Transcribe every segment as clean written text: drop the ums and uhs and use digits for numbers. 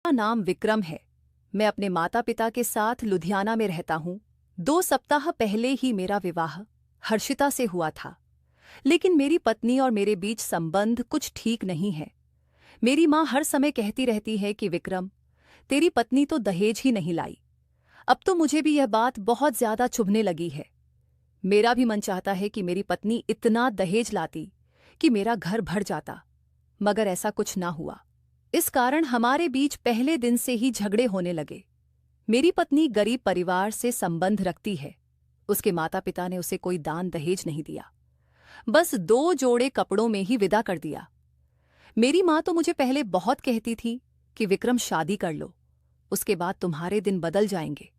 मेरा नाम विक्रम है। मैं अपने माता पिता के साथ लुधियाना में रहता हूँ। 2 सप्ताह पहले ही मेरा विवाह हर्षिता से हुआ था, लेकिन मेरी पत्नी और मेरे बीच संबंध कुछ ठीक नहीं है। मेरी माँ हर समय कहती रहती है कि विक्रम, तेरी पत्नी तो दहेज ही नहीं लाई। अब तो मुझे भी यह बात बहुत ज्यादा चुभने लगी है। मेरा भी मन चाहता है कि मेरी पत्नी इतना दहेज लाती कि मेरा घर भर जाता, मगर ऐसा कुछ ना हुआ। इस कारण हमारे बीच पहले दिन से ही झगड़े होने लगे। मेरी पत्नी गरीब परिवार से संबंध रखती है। उसके माता पिता ने उसे कोई दान दहेज नहीं दिया, बस 2 जोड़े कपड़ों में ही विदा कर दिया। मेरी माँ तो मुझे पहले बहुत कहती थी कि विक्रम शादी कर लो, उसके बाद तुम्हारे दिन बदल जाएंगे।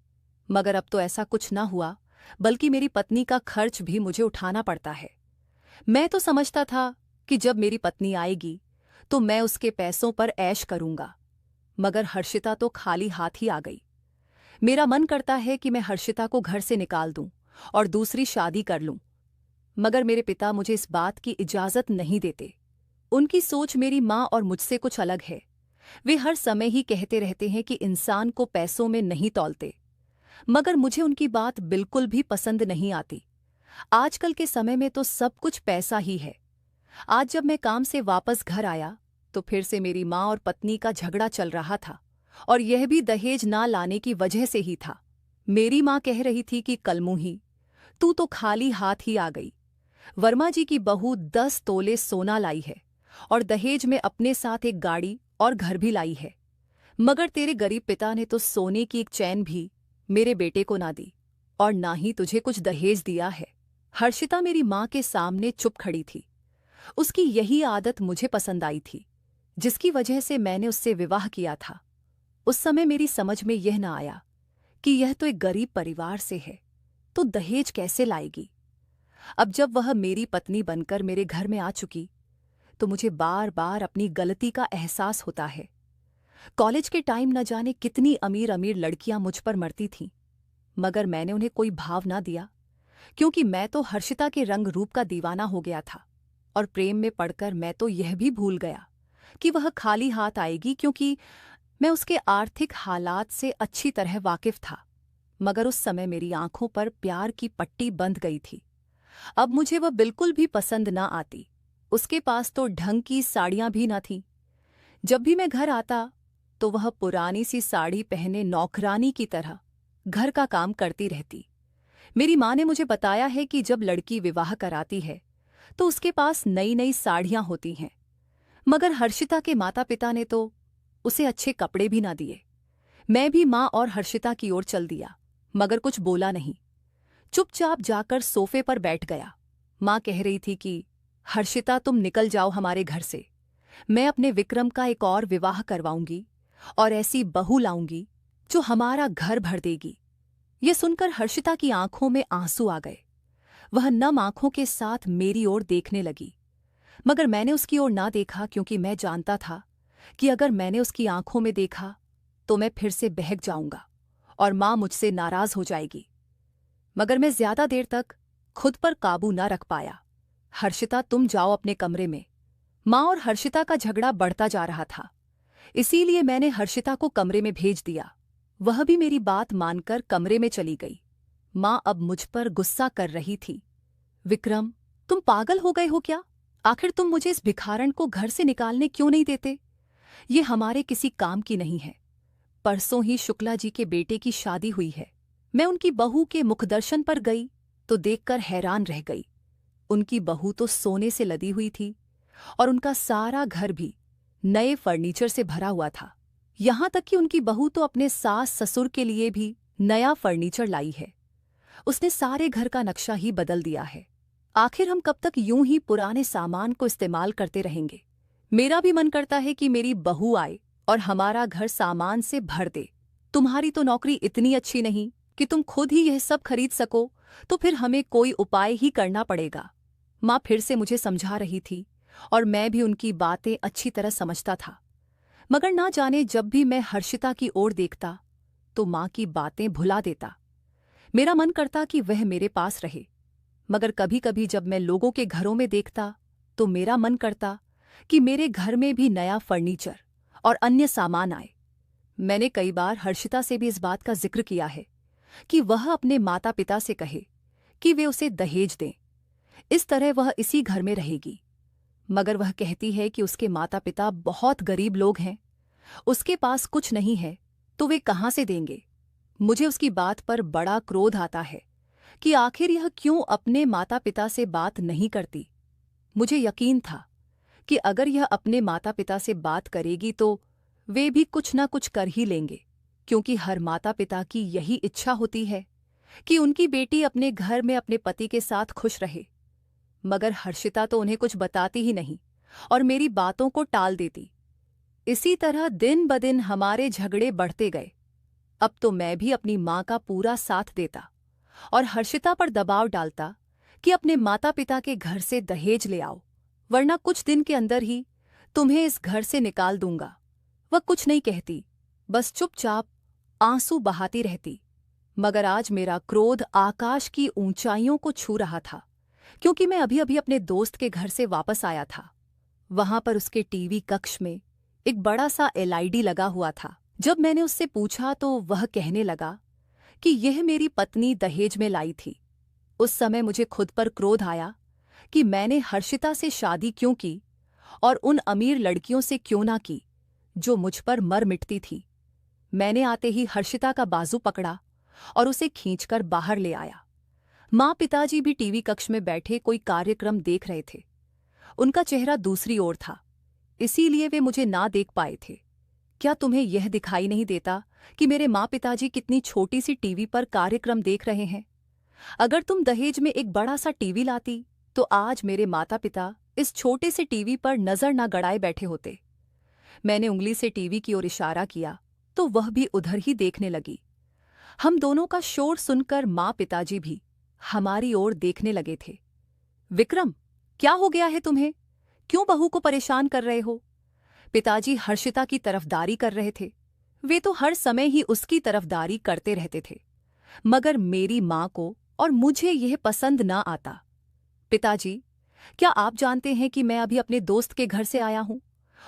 मगर अब तो ऐसा कुछ ना हुआ, बल्कि मेरी पत्नी का खर्च भी मुझे उठाना पड़ता है। मैं तो समझता था कि जब मेरी पत्नी आएगी तो मैं उसके पैसों पर ऐश करूंगा, मगर हर्षिता तो खाली हाथ ही आ गई। मेरा मन करता है कि मैं हर्षिता को घर से निकाल दूं और दूसरी शादी कर लूं, मगर मेरे पिता मुझे इस बात की इजाजत नहीं देते। उनकी सोच मेरी माँ और मुझसे कुछ अलग है। वे हर समय ही कहते रहते हैं कि इंसान को पैसों में नहीं तौलते, मगर मुझे उनकी बात बिल्कुल भी पसंद नहीं आती। आजकल के समय में तो सब कुछ पैसा ही है। आज जब मैं काम से वापस घर आया तो फिर से मेरी माँ और पत्नी का झगड़ा चल रहा था, और यह भी दहेज ना लाने की वजह से ही था। मेरी माँ कह रही थी कि कलमुही, तू तो खाली हाथ ही आ गई। वर्मा जी की बहू 10 तोले सोना लाई है और दहेज में अपने साथ एक गाड़ी और घर भी लाई है, मगर तेरे गरीब पिता ने तो सोने की एक चैन भी मेरे बेटे को ना दी और ना ही तुझे कुछ दहेज दिया है। हर्षिता मेरी माँ के सामने चुप खड़ी थी। उसकी यही आदत मुझे पसंद आई थी, जिसकी वजह से मैंने उससे विवाह किया था। उस समय मेरी समझ में यह ना आया कि यह तो एक गरीब परिवार से है, तो दहेज कैसे लाएगी। अब जब वह मेरी पत्नी बनकर मेरे घर में आ चुकी तो मुझे बार बार अपनी गलती का एहसास होता है। कॉलेज के टाइम न जाने कितनी अमीर अमीर लड़कियां मुझ पर मरती थीं, मगर मैंने उन्हें कोई भाव ना दिया, क्योंकि मैं तो हर्षिता के रंग रूप का दीवाना हो गया था। और प्रेम में पड़कर मैं तो यह भी भूल गया कि वह खाली हाथ आएगी, क्योंकि मैं उसके आर्थिक हालात से अच्छी तरह वाकिफ था। मगर उस समय मेरी आंखों पर प्यार की पट्टी बंध गई थी। अब मुझे वह बिल्कुल भी पसंद ना आती। उसके पास तो ढंग की साड़ियां भी न थीं। जब भी मैं घर आता तो वह पुरानी सी साड़ी पहने नौकरानी की तरह घर का काम करती रहती। मेरी माँ ने मुझे बताया है कि जब लड़की विवाह कराती है तो उसके पास नई नई साड़ियां होती हैं, मगर हर्षिता के माता पिता ने तो उसे अच्छे कपड़े भी ना दिए। मैं भी माँ और हर्षिता की ओर चल दिया, मगर कुछ बोला नहीं। चुपचाप जाकर सोफे पर बैठ गया। माँ कह रही थी कि हर्षिता, तुम निकल जाओ हमारे घर से। मैं अपने विक्रम का एक और विवाह करवाऊंगी और ऐसी बहू लाऊंगी जो हमारा घर भर देगी। ये सुनकर हर्षिता की आंखों में आंसू आ गए। वह नम आंखों के साथ मेरी ओर देखने लगी, मगर मैंने उसकी ओर ना देखा, क्योंकि मैं जानता था कि अगर मैंने उसकी आंखों में देखा तो मैं फिर से बहक जाऊंगा और माँ मुझसे नाराज हो जाएगी। मगर मैं ज्यादा देर तक खुद पर काबू ना रख पाया। हर्षिता, तुम जाओ अपने कमरे में। माँ और हर्षिता का झगड़ा बढ़ता जा रहा था, इसीलिए मैंने हर्षिता को कमरे में भेज दिया। वह भी मेरी बात मानकर कमरे में चली गई। माँ अब मुझ पर गुस्सा कर रही थी। विक्रम, तुम पागल हो गए हो क्या? आखिर तुम मुझे इस भिखारन को घर से निकालने क्यों नहीं देते? ये हमारे किसी काम की नहीं है। परसों ही शुक्ला जी के बेटे की शादी हुई है। मैं उनकी बहू के मुखदर्शन पर गई तो देखकर हैरान रह गई। उनकी बहू तो सोने से लदी हुई थी और उनका सारा घर भी नए फर्नीचर से भरा हुआ था। यहाँ तक कि उनकी बहू तो अपने सास ससुर के लिए भी नया फर्नीचर लाई है। उसने सारे घर का नक्शा ही बदल दिया है। आखिर हम कब तक यूं ही पुराने सामान को इस्तेमाल करते रहेंगे? मेरा भी मन करता है कि मेरी बहू आए और हमारा घर सामान से भर दे। तुम्हारी तो नौकरी इतनी अच्छी नहीं कि तुम खुद ही यह सब खरीद सको, तो फिर हमें कोई उपाय ही करना पड़ेगा। माँ फिर से मुझे समझा रही थी और मैं भी उनकी बातें अच्छी तरह समझता था, मगर ना जाने जब भी मैं हर्षिता की ओर देखता तो माँ की बातें भुला देता। मेरा मन करता कि वह मेरे पास रहे, मगर कभी कभी जब मैं लोगों के घरों में देखता तो मेरा मन करता कि मेरे घर में भी नया फर्नीचर और अन्य सामान आए। मैंने कई बार हर्षिता से भी इस बात का जिक्र किया है कि वह अपने माता पिता से कहे कि वे उसे दहेज दें, इस तरह वह इसी घर में रहेगी। मगर वह कहती है कि उसके माता पिता बहुत गरीब लोग हैं, उसके पास कुछ नहीं है तो वे कहाँ से देंगे। मुझे उसकी बात पर बड़ा क्रोध आता है कि आखिर यह क्यों अपने माता पिता से बात नहीं करती। मुझे यकीन था कि अगर यह अपने माता पिता से बात करेगी तो वे भी कुछ न कुछ कर ही लेंगे, क्योंकि हर माता पिता की यही इच्छा होती है कि उनकी बेटी अपने घर में अपने पति के साथ खुश रहे। मगर हर्षिता तो उन्हें कुछ बताती ही नहीं और मेरी बातों को टाल देती। इसी तरह दिन ब दिन हमारे झगड़े बढ़ते गए। अब तो मैं भी अपनी माँ का पूरा साथ देता और हर्षिता पर दबाव डालता कि अपने माता पिता के घर से दहेज ले आओ, वरना कुछ दिन के अंदर ही तुम्हें इस घर से निकाल दूंगा। वह कुछ नहीं कहती, बस चुपचाप आंसू बहाती रहती। मगर आज मेरा क्रोध आकाश की ऊंचाइयों को छू रहा था, क्योंकि मैं अभी अभी अपने दोस्त के घर से वापस आया था। वहां पर उसके टीवी कक्ष में एक बड़ा सा एलईडी लगा हुआ था। जब मैंने उससे पूछा तो वह कहने लगा कि यह मेरी पत्नी दहेज में लाई थी। उस समय मुझे खुद पर क्रोध आया कि मैंने हर्षिता से शादी क्यों की और उन अमीर लड़कियों से क्यों ना की जो मुझ पर मर मिटती थी। मैंने आते ही हर्षिता का बाजू पकड़ा और उसे खींचकर बाहर ले आया। माँ पिताजी भी टीवी कक्ष में बैठे कोई कार्यक्रम देख रहे थे। उनका चेहरा दूसरी ओर था, इसीलिए वे मुझे ना देख पाए थे। क्या तुम्हें यह दिखाई नहीं देता कि मेरे माँ पिताजी कितनी छोटी सी टीवी पर कार्यक्रम देख रहे हैं? अगर तुम दहेज में एक बड़ा सा टीवी लाती तो आज मेरे माता पिता इस छोटे से टीवी पर नजर ना गड़ाए बैठे होते। मैंने उंगली से टीवी की ओर इशारा किया तो वह भी उधर ही देखने लगी। हम दोनों का शोर सुनकर माँ पिताजी भी हमारी ओर देखने लगे थे। विक्रम, क्या हो गया है तुम्हें? क्यों बहू को परेशान कर रहे हो? पिताजी हर्षिता की तरफदारी कर रहे थे। वे तो हर समय ही उसकी तरफदारी करते रहते थे, मगर मेरी माँ को और मुझे यह पसंद ना आता। पिताजी, क्या आप जानते हैं कि मैं अभी अपने दोस्त के घर से आया हूं?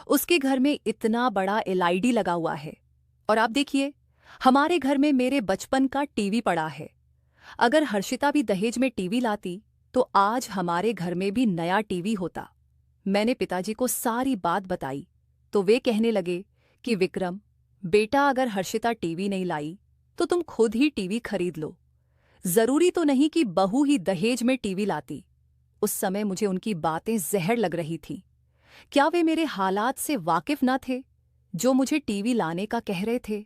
उसके घर में इतना बड़ा एलईडी लगा हुआ है और आप देखिए, हमारे घर में मेरे बचपन का टीवी पड़ा है। अगर हर्षिता भी दहेज में टीवी लाती तो आज हमारे घर में भी नया टीवी होता। मैंने पिताजी को सारी बात बताई तो वे कहने लगे कि विक्रम बेटा, अगर हर्षिता टीवी नहीं लाई तो तुम खुद ही टीवी खरीद लो। जरूरी तो नहीं कि बहू ही दहेज में टीवी लाती। उस समय मुझे उनकी बातें जहर लग रही थीं। क्या वे मेरे हालात से वाकिफ न थे जो मुझे टीवी लाने का कह रहे थे?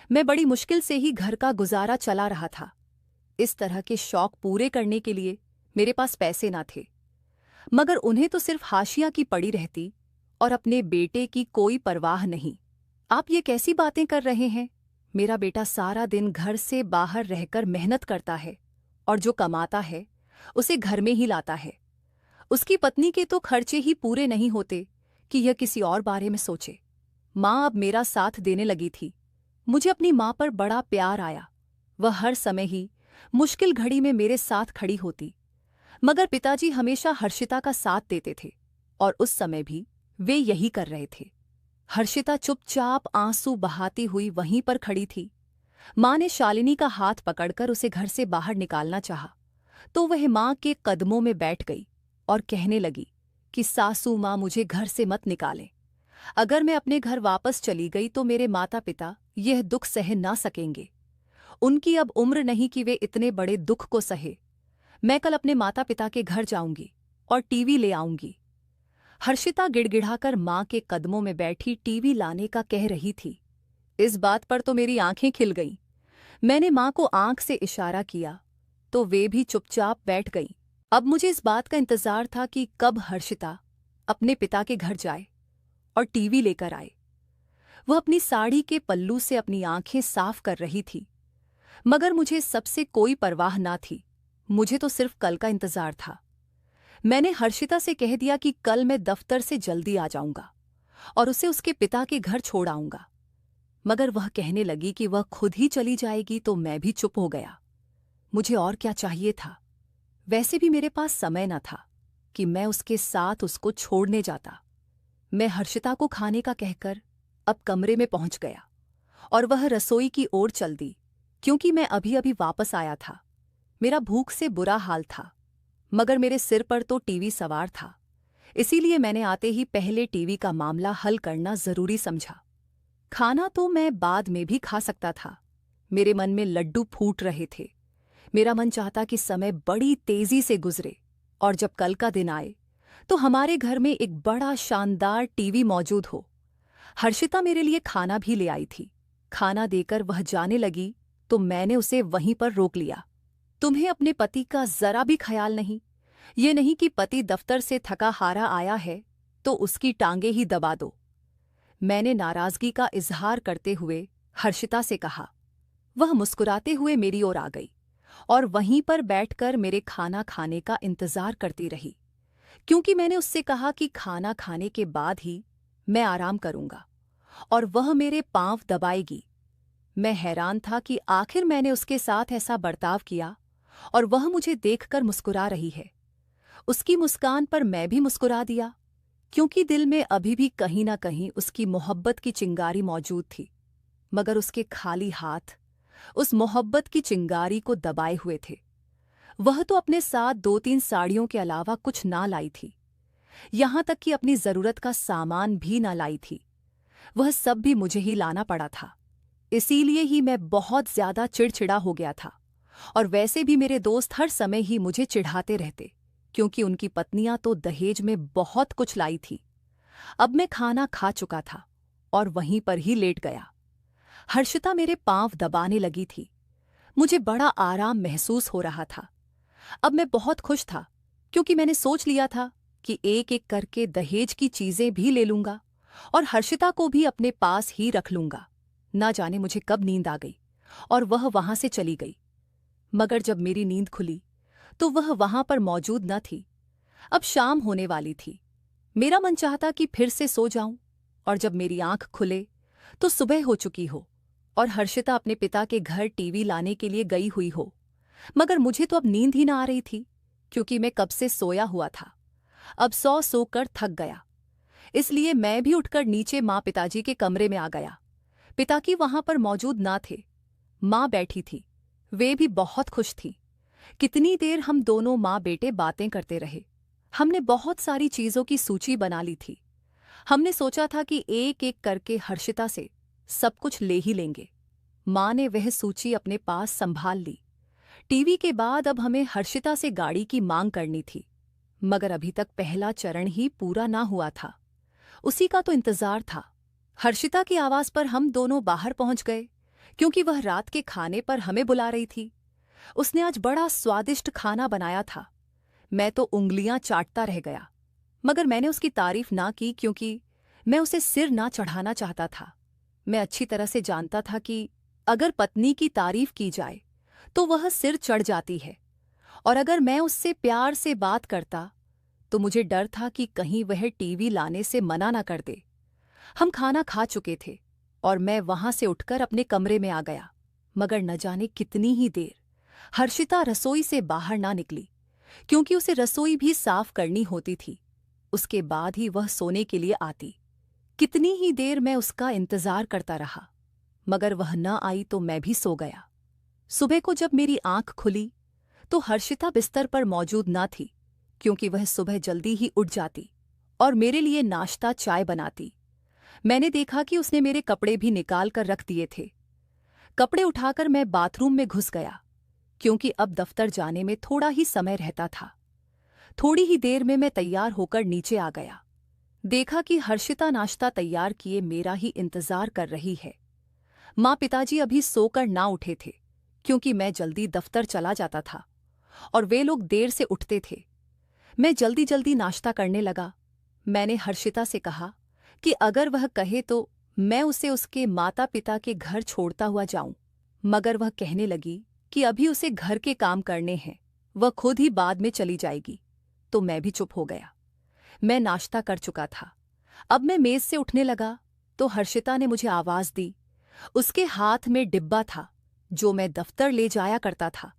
मैं बड़ी मुश्किल से ही घर का गुजारा चला रहा था। इस तरह के शौक पूरे करने के लिए मेरे पास पैसे ना थे, मगर उन्हें तो सिर्फ हाशिया की पड़ी रहती और अपने बेटे की कोई परवाह नहीं। आप ये कैसी बातें कर रहे हैं? मेरा बेटा सारा दिन घर से बाहर रहकर मेहनत करता है और जो कमाता है उसे घर में ही लाता है। उसकी पत्नी के तो खर्चे ही पूरे नहीं होते कि यह किसी और बारे में सोचे। माँ अब मेरा साथ देने लगी थी। मुझे अपनी माँ पर बड़ा प्यार आया। वह हर समय ही मुश्किल घड़ी में मेरे साथ खड़ी होती, मगर पिताजी हमेशा हर्षिता का साथ देते थे और उस समय भी वे यही कर रहे थे। हर्षिता चुपचाप आंसू बहाती हुई वहीं पर खड़ी थी। माँ ने शालिनी का हाथ पकड़कर उसे घर से बाहर निकालना चाहा, तो वह माँ के कदमों में बैठ गई और कहने लगी कि सासू माँ, मुझे घर से मत निकालें। अगर मैं अपने घर वापस चली गई तो मेरे माता पिता यह दुख सह ना सकेंगे। उनकी अब उम्र नहीं कि वे इतने बड़े दुख को सहे। मैं कल अपने माता पिता के घर जाऊंगी और टीवी ले आऊंगी। हर्षिता गिड़गिड़ाकर माँ के कदमों में बैठी टीवी लाने का कह रही थी। इस बात पर तो मेरी आंखें खिल गईं। मैंने माँ को आंख से इशारा किया तो वे भी चुपचाप बैठ गईं। अब मुझे इस बात का इंतजार था कि कब हर्षिता अपने पिता के घर जाए और टीवी लेकर आए। वह अपनी साड़ी के पल्लू से अपनी आंखें साफ कर रही थी, मगर मुझे सबसे कोई परवाह ना थी। मुझे तो सिर्फ कल का इंतजार था। मैंने हर्षिता से कह दिया कि कल मैं दफ्तर से जल्दी आ जाऊंगा और उसे उसके पिता के घर छोड़ आऊंगा, मगर वह कहने लगी कि वह खुद ही चली जाएगी तो मैं भी चुप हो गया। मुझे और क्या चाहिए था? वैसे भी मेरे पास समय न था कि मैं उसके साथ उसको छोड़ने जाता। मैं हर्षिता को खाने का कहकर अब कमरे में पहुंच गया और वह रसोई की ओर चल दी, क्योंकि मैं अभी अभी वापस आया था। मेरा भूख से बुरा हाल था, मगर मेरे सिर पर तो टीवी सवार था, इसीलिए मैंने आते ही पहले टीवी का मामला हल करना जरूरी समझा। खाना तो मैं बाद में भी खा सकता था। मेरे मन में लड्डू फूट रहे थे। मेरा मन चाहता कि समय बड़ी तेजी से गुजरे और जब कल का दिन आए तो हमारे घर में एक बड़ा शानदार टीवी मौजूद हो। हर्षिता मेरे लिए खाना भी ले आई थी। खाना देकर वह जाने लगी तो मैंने उसे वहीं पर रोक लिया। तुम्हें अपने पति का जरा भी ख्याल नहीं? ये नहीं कि पति दफ्तर से थका हारा आया है तो उसकी टांगे ही दबा दो। मैंने नाराजगी का इजहार करते हुए हर्षिता से कहा। वह मुस्कुराते हुए मेरी ओर आ गई और वहीं पर बैठकर मेरे खाना खाने का इंतजार करती रही, क्योंकि मैंने उससे कहा कि खाना खाने के बाद ही मैं आराम करूंगा और वह मेरे पांव दबाएगी। मैं हैरान था कि आखिर मैंने उसके साथ ऐसा बर्ताव किया और वह मुझे देखकर मुस्कुरा रही है। उसकी मुस्कान पर मैं भी मुस्कुरा दिया, क्योंकि दिल में अभी भी कहीं ना कहीं उसकी मोहब्बत की चिंगारी मौजूद थी, मगर उसके खाली हाथ उस मोहब्बत की चिंगारी को दबाए हुए थे। वह तो अपने साथ 2-3 साड़ियों के अलावा कुछ ना लाई थी, यहां तक कि अपनी जरूरत का सामान भी ना लाई थी। वह सब भी मुझे ही लाना पड़ा था। इसीलिए ही मैं बहुत ज्यादा चिड़चिड़ा हो गया था। और वैसे भी मेरे दोस्त हर समय ही मुझे चिढ़ाते रहते, क्योंकि उनकी पत्नियां तो दहेज में बहुत कुछ लाई थी। अब मैं खाना खा चुका था और वहीं पर ही लेट गया। हर्षिता मेरे पांव दबाने लगी थी। मुझे बड़ा आराम महसूस हो रहा था। अब मैं बहुत खुश था, क्योंकि मैंने सोच लिया था कि एक एक करके दहेज की चीजें भी ले लूंगा और हर्षिता को भी अपने पास ही रख लूंगा। ना जाने मुझे कब नींद आ गई और वह वहां से चली गई। मगर जब मेरी नींद खुली तो वह वहां पर मौजूद न थी। अब शाम होने वाली थी। मेरा मन चाहता कि फिर से सो जाऊं, और जब मेरी आंख खुले तो सुबह हो चुकी हो और हर्षिता अपने पिता के घर टीवी लाने के लिए गई हुई हो। मगर मुझे तो अब नींद ही ना आ रही थी, क्योंकि मैं कब से सोया हुआ था। अब सोकर थक गया, इसलिए मैं भी उठकर नीचे माँ पिताजी के कमरे में आ गया। पिताजी वहां पर मौजूद ना थे। माँ बैठी थी, वे भी बहुत खुश थीं। कितनी देर हम दोनों माँ बेटे बातें करते रहे। हमने बहुत सारी चीजों की सूची बना ली थी। हमने सोचा था कि एक एक करके हर्षिता से सब कुछ ले ही लेंगे। माँ ने वह सूची अपने पास संभाल ली। टीवी के बाद अब हमें हर्षिता से गाड़ी की मांग करनी थी, मगर अभी तक पहला चरण ही पूरा ना हुआ था। उसी का तो इंतजार था। हर्षिता की आवाज पर हम दोनों बाहर पहुंच गए, क्योंकि वह रात के खाने पर हमें बुला रही थी। उसने आज बड़ा स्वादिष्ट खाना बनाया था। मैं तो उंगलियां चाटता रह गया, मगर मैंने उसकी तारीफ ना की, क्योंकि मैं उसे सिर ना चढ़ाना चाहता था। मैं अच्छी तरह से जानता था कि अगर पत्नी की तारीफ की जाए तो वह सिर चढ़ जाती है, और अगर मैं उससे प्यार से बात करता तो मुझे डर था कि कहीं वह टीवी लाने से मना ना कर दे। हम खाना खा चुके थे और मैं वहां से उठकर अपने कमरे में आ गया, मगर न जाने कितनी ही देर हर्षिता रसोई से बाहर ना निकली, क्योंकि उसे रसोई भी साफ करनी होती थी। उसके बाद ही वह सोने के लिए आती। कितनी ही देर मैं उसका इंतजार करता रहा, मगर वह न आई तो मैं भी सो गया। सुबह को जब मेरी आंख खुली तो हर्षिता बिस्तर पर मौजूद न थी, क्योंकि वह सुबह जल्दी ही उठ जाती और मेरे लिए नाश्ता चाय बनाती। मैंने देखा कि उसने मेरे कपड़े भी निकाल कर रख दिए थे। कपड़े उठाकर मैं बाथरूम में घुस गया, क्योंकि अब दफ्तर जाने में थोड़ा ही समय रहता था। थोड़ी ही देर में मैं तैयार होकर नीचे आ गया। देखा कि हर्षिता नाश्ता तैयार किए मेरा ही इंतजार कर रही है। माँ पिताजी अभी सोकर ना उठे थे, क्योंकि मैं जल्दी दफ्तर चला जाता था और वे लोग देर से उठते थे। मैं जल्दी जल्दी नाश्ता करने लगा। मैंने हर्षिता से कहा कि अगर वह कहे तो मैं उसे उसके माता पिता के घर छोड़ता हुआ जाऊं, मगर वह कहने लगी कि अभी उसे घर के काम करने हैं, वह खुद ही बाद में चली जाएगी। तो मैं भी चुप हो गया। मैं नाश्ता कर चुका था। अब मैं मेज से उठने लगा तो हर्षिता ने मुझे आवाज दी। उसके हाथ में डिब्बा था जो मैं दफ्तर ले जाया करता था,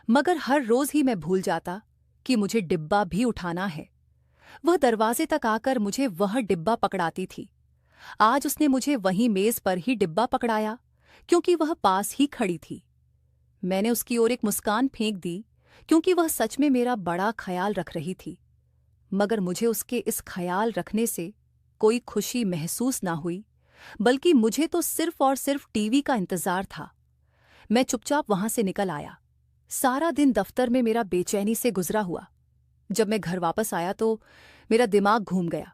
मगर हर रोज ही मैं भूल जाता कि मुझे डिब्बा भी उठाना है। वह दरवाजे तक आकर मुझे वह डिब्बा पकड़ाती थी। आज उसने मुझे वहीं मेज पर ही डिब्बा पकड़ाया, क्योंकि वह पास ही खड़ी थी। मैंने उसकी ओर एक मुस्कान फेंक दी, क्योंकि वह सच में मेरा बड़ा ख्याल रख रही थी। मगर मुझे उसके इस ख्याल रखने से कोई खुशी महसूस ना हुई, बल्कि मुझे तो सिर्फ और सिर्फ टीवी का इंतजार था। मैं चुपचाप वहां से निकल आया। सारा दिन दफ्तर में मेरा बेचैनी से गुजरा हुआ। जब मैं घर वापस आया तो मेरा दिमाग घूम गया,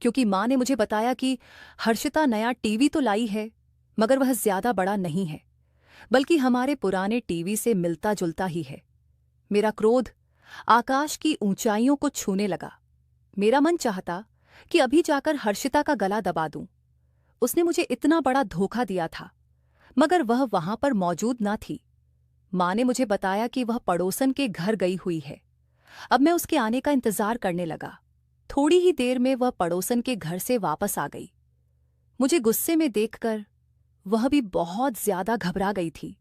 क्योंकि माँ ने मुझे बताया कि हर्षिता नया टीवी तो लाई है, मगर वह ज्यादा बड़ा नहीं है, बल्कि हमारे पुराने टीवी से मिलता जुलता ही है। मेरा क्रोध आकाश की ऊंचाइयों को छूने लगा। मेरा मन चाहता कि अभी जाकर हर्षिता का गला दबा दूं। उसने मुझे इतना बड़ा धोखा दिया था, मगर वह वहां पर मौजूद ना थी। माँ ने मुझे बताया कि वह पड़ोसन के घर गई हुई है। अब मैं उसके आने का इंतजार करने लगा। थोड़ी ही देर में वह पड़ोसन के घर से वापस आ गई। मुझे गुस्से में देखकर वह भी बहुत ज्यादा घबरा गई थी।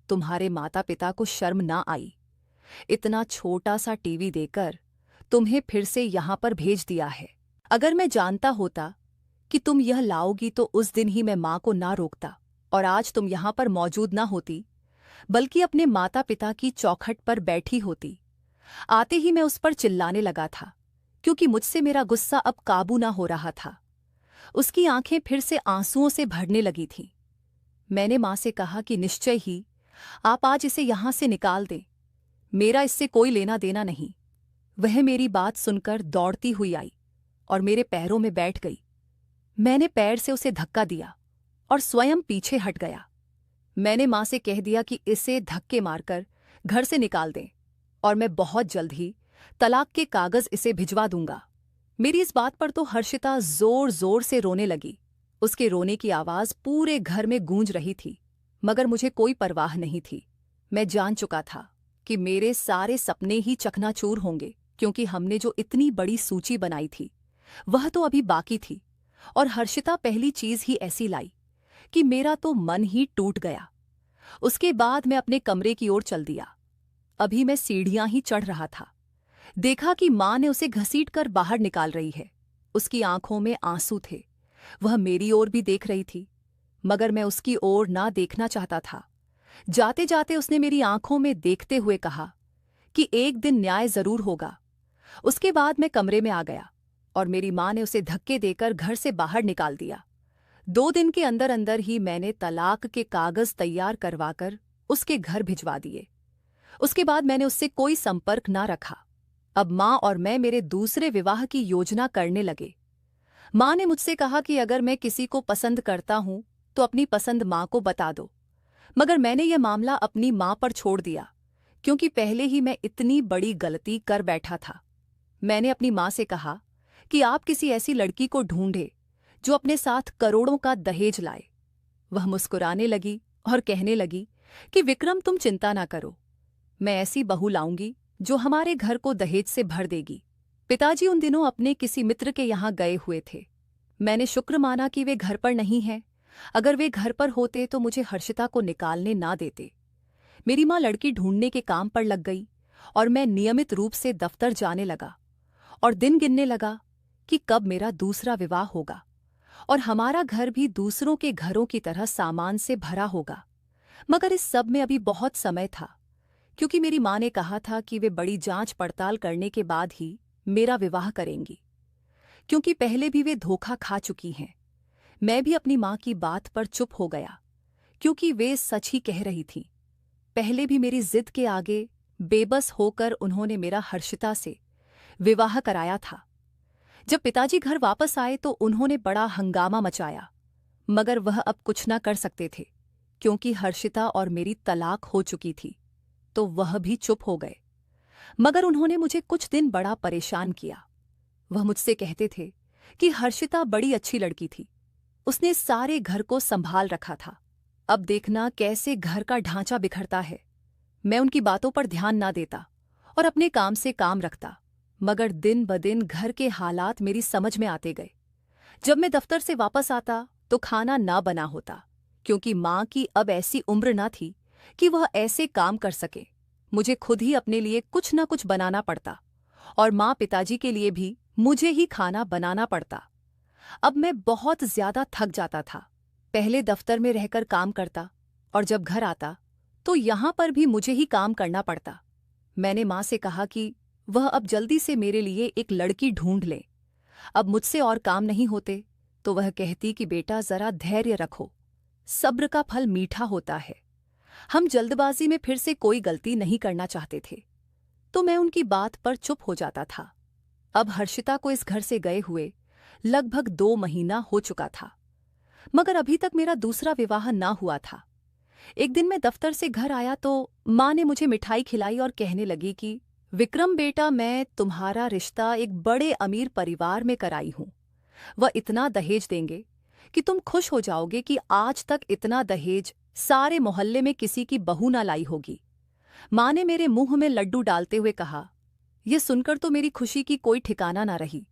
तुम्हारे माता पिता को शर्म ना आई? इतना छोटा सा टीवी देकर तुम्हें फिर से यहां पर भेज दिया है। अगर मैं जानता होता कि तुम यह लाओगी तो उस दिन ही मैं मां को ना रोकता और आज तुम यहां पर मौजूद ना होती, बल्कि अपने माता पिता की चौखट पर बैठी होती। आते ही मैं उस पर चिल्लाने लगा था, क्योंकि मुझसे मेरा गुस्सा अब काबू ना हो रहा था। उसकी आंखें फिर से आंसुओं से भरने लगी थीं। मैंने मां से कहा कि निश्चय ही आप आज इसे यहां से निकाल दें, मेरा इससे कोई लेना देना नहीं। वह मेरी बात सुनकर दौड़ती हुई आई और मेरे पैरों में बैठ गई। मैंने पैर से उसे धक्का दिया और स्वयं पीछे हट गया। मैंने मां से कह दिया कि इसे धक्के मारकर घर से निकाल दें और मैं बहुत जल्द ही तलाक के कागज इसे भिजवा दूंगा। मेरी इस बात पर तो हर्षिता जोर जोर से रोने लगी। उसके रोने की आवाज पूरे घर में गूंज रही थी, मगर मुझे कोई परवाह नहीं थी। मैं जान चुका था कि मेरे सारे सपने ही चकनाचूर होंगे, क्योंकि हमने जो इतनी बड़ी सूची बनाई थी वह तो अभी बाकी थी, और हर्षिता पहली चीज ही ऐसी लाई कि मेरा तो मन ही टूट गया। उसके बाद मैं अपने कमरे की ओर चल दिया। अभी मैं सीढ़ियां ही चढ़ रहा था, देखा कि मां ने उसे घसीटकर बाहर निकाल रही है। उसकी आंखों में आंसू थे। वह मेरी ओर भी देख रही थी, मगर मैं उसकी ओर ना देखना चाहता था। जाते जाते उसने मेरी आंखों में देखते हुए कहा कि एक दिन न्याय जरूर होगा। उसके बाद मैं कमरे में आ गया और मेरी मां ने उसे धक्के देकर घर से बाहर निकाल दिया। 2 दिन के अंदर अंदर ही मैंने तलाक के कागज तैयार करवाकर उसके घर भिजवा दिए। उसके बाद मैंने उससे कोई संपर्क ना रखा। अब मां और मैं मेरे दूसरे विवाह की योजना करने लगे। मां ने मुझसे कहा कि अगर मैं किसी को पसंद करता हूं तो अपनी पसंद मां को बता दो, मगर मैंने यह मामला अपनी मां पर छोड़ दिया, क्योंकि पहले ही मैं इतनी बड़ी गलती कर बैठा था। मैंने अपनी मां से कहा कि आप किसी ऐसी लड़की को ढूंढे जो अपने साथ करोड़ों का दहेज लाए। वह मुस्कुराने लगी और कहने लगी कि विक्रम, तुम चिंता ना करो, मैं ऐसी बहू लाऊंगी जो हमारे घर को दहेज से भर देगी। पिताजी उन दिनों अपने किसी मित्र के यहां गए हुए थे। मैंने शुक्र माना कि वे घर पर नहीं हैं। अगर वे घर पर होते तो मुझे हर्षिता को निकालने ना देते। मेरी मां लड़की ढूंढने के काम पर लग गई और मैं नियमित रूप से दफ्तर जाने लगा और दिन गिनने लगा कि कब मेरा दूसरा विवाह होगा और हमारा घर भी दूसरों के घरों की तरह सामान से भरा होगा। मगर इस सब में अभी बहुत समय था, क्योंकि मेरी मां ने कहा था कि वे बड़ी जांच पड़ताल करने के बाद ही मेरा विवाह करेंगी, क्योंकि पहले भी वे धोखा खा चुकी हैं। मैं भी अपनी मां की बात पर चुप हो गया, क्योंकि वे सच ही कह रही थीं। पहले भी मेरी जिद के आगे बेबस होकर उन्होंने मेरा हर्षिता से विवाह कराया था। जब पिताजी घर वापस आए तो उन्होंने बड़ा हंगामा मचाया, मगर वह अब कुछ न कर सकते थे, क्योंकि हर्षिता और मेरी तलाक हो चुकी थी। तो वह भी चुप हो गए। मगर उन्होंने मुझे कुछ दिन बड़ा परेशान किया। वह मुझसे कहते थे कि हर्षिता बड़ी अच्छी लड़की थी, उसने सारे घर को संभाल रखा था, अब देखना कैसे घर का ढांचा बिखरता है। मैं उनकी बातों पर ध्यान ना देता और अपने काम से काम रखता, मगर दिन ब दिन घर के हालात मेरी समझ में आते गए। जब मैं दफ्तर से वापस आता तो खाना ना बना होता, क्योंकि मां की अब ऐसी उम्र ना थी कि वह ऐसे काम कर सके। मुझे खुद ही अपने लिए कुछ न कुछ बनाना पड़ता और मां पिताजी के लिए भी मुझे ही खाना बनाना पड़ता। अब मैं बहुत ज्यादा थक जाता था। पहले दफ्तर में रहकर काम करता और जब घर आता तो यहां पर भी मुझे ही काम करना पड़ता। मैंने माँ से कहा कि वह अब जल्दी से मेरे लिए एक लड़की ढूंढ ले। अब मुझसे और काम नहीं होते तो वह कहती कि बेटा जरा धैर्य रखो, सब्र का फल मीठा होता है। हम जल्दबाजी में फिर से कोई गलती नहीं करना चाहते थे, तो मैं उनकी बात पर चुप हो जाता था। अब हर्षिता को इस घर से गए हुए लगभग 2 महीना हो चुका था, मगर अभी तक मेरा दूसरा विवाह ना हुआ था। एक दिन मैं दफ्तर से घर आया तो माँ ने मुझे मिठाई खिलाई और कहने लगी कि विक्रम बेटा, मैं तुम्हारा रिश्ता एक बड़े अमीर परिवार में कराई हूं। वह इतना दहेज देंगे कि तुम खुश हो जाओगे कि आज तक इतना दहेज सारे मोहल्ले में किसी की बहू ना लाई होगी। माँ ने मेरे मुंह में लड्डू डालते हुए कहा। यह सुनकर तो मेरी खुशी की कोई ठिकाना ना रही।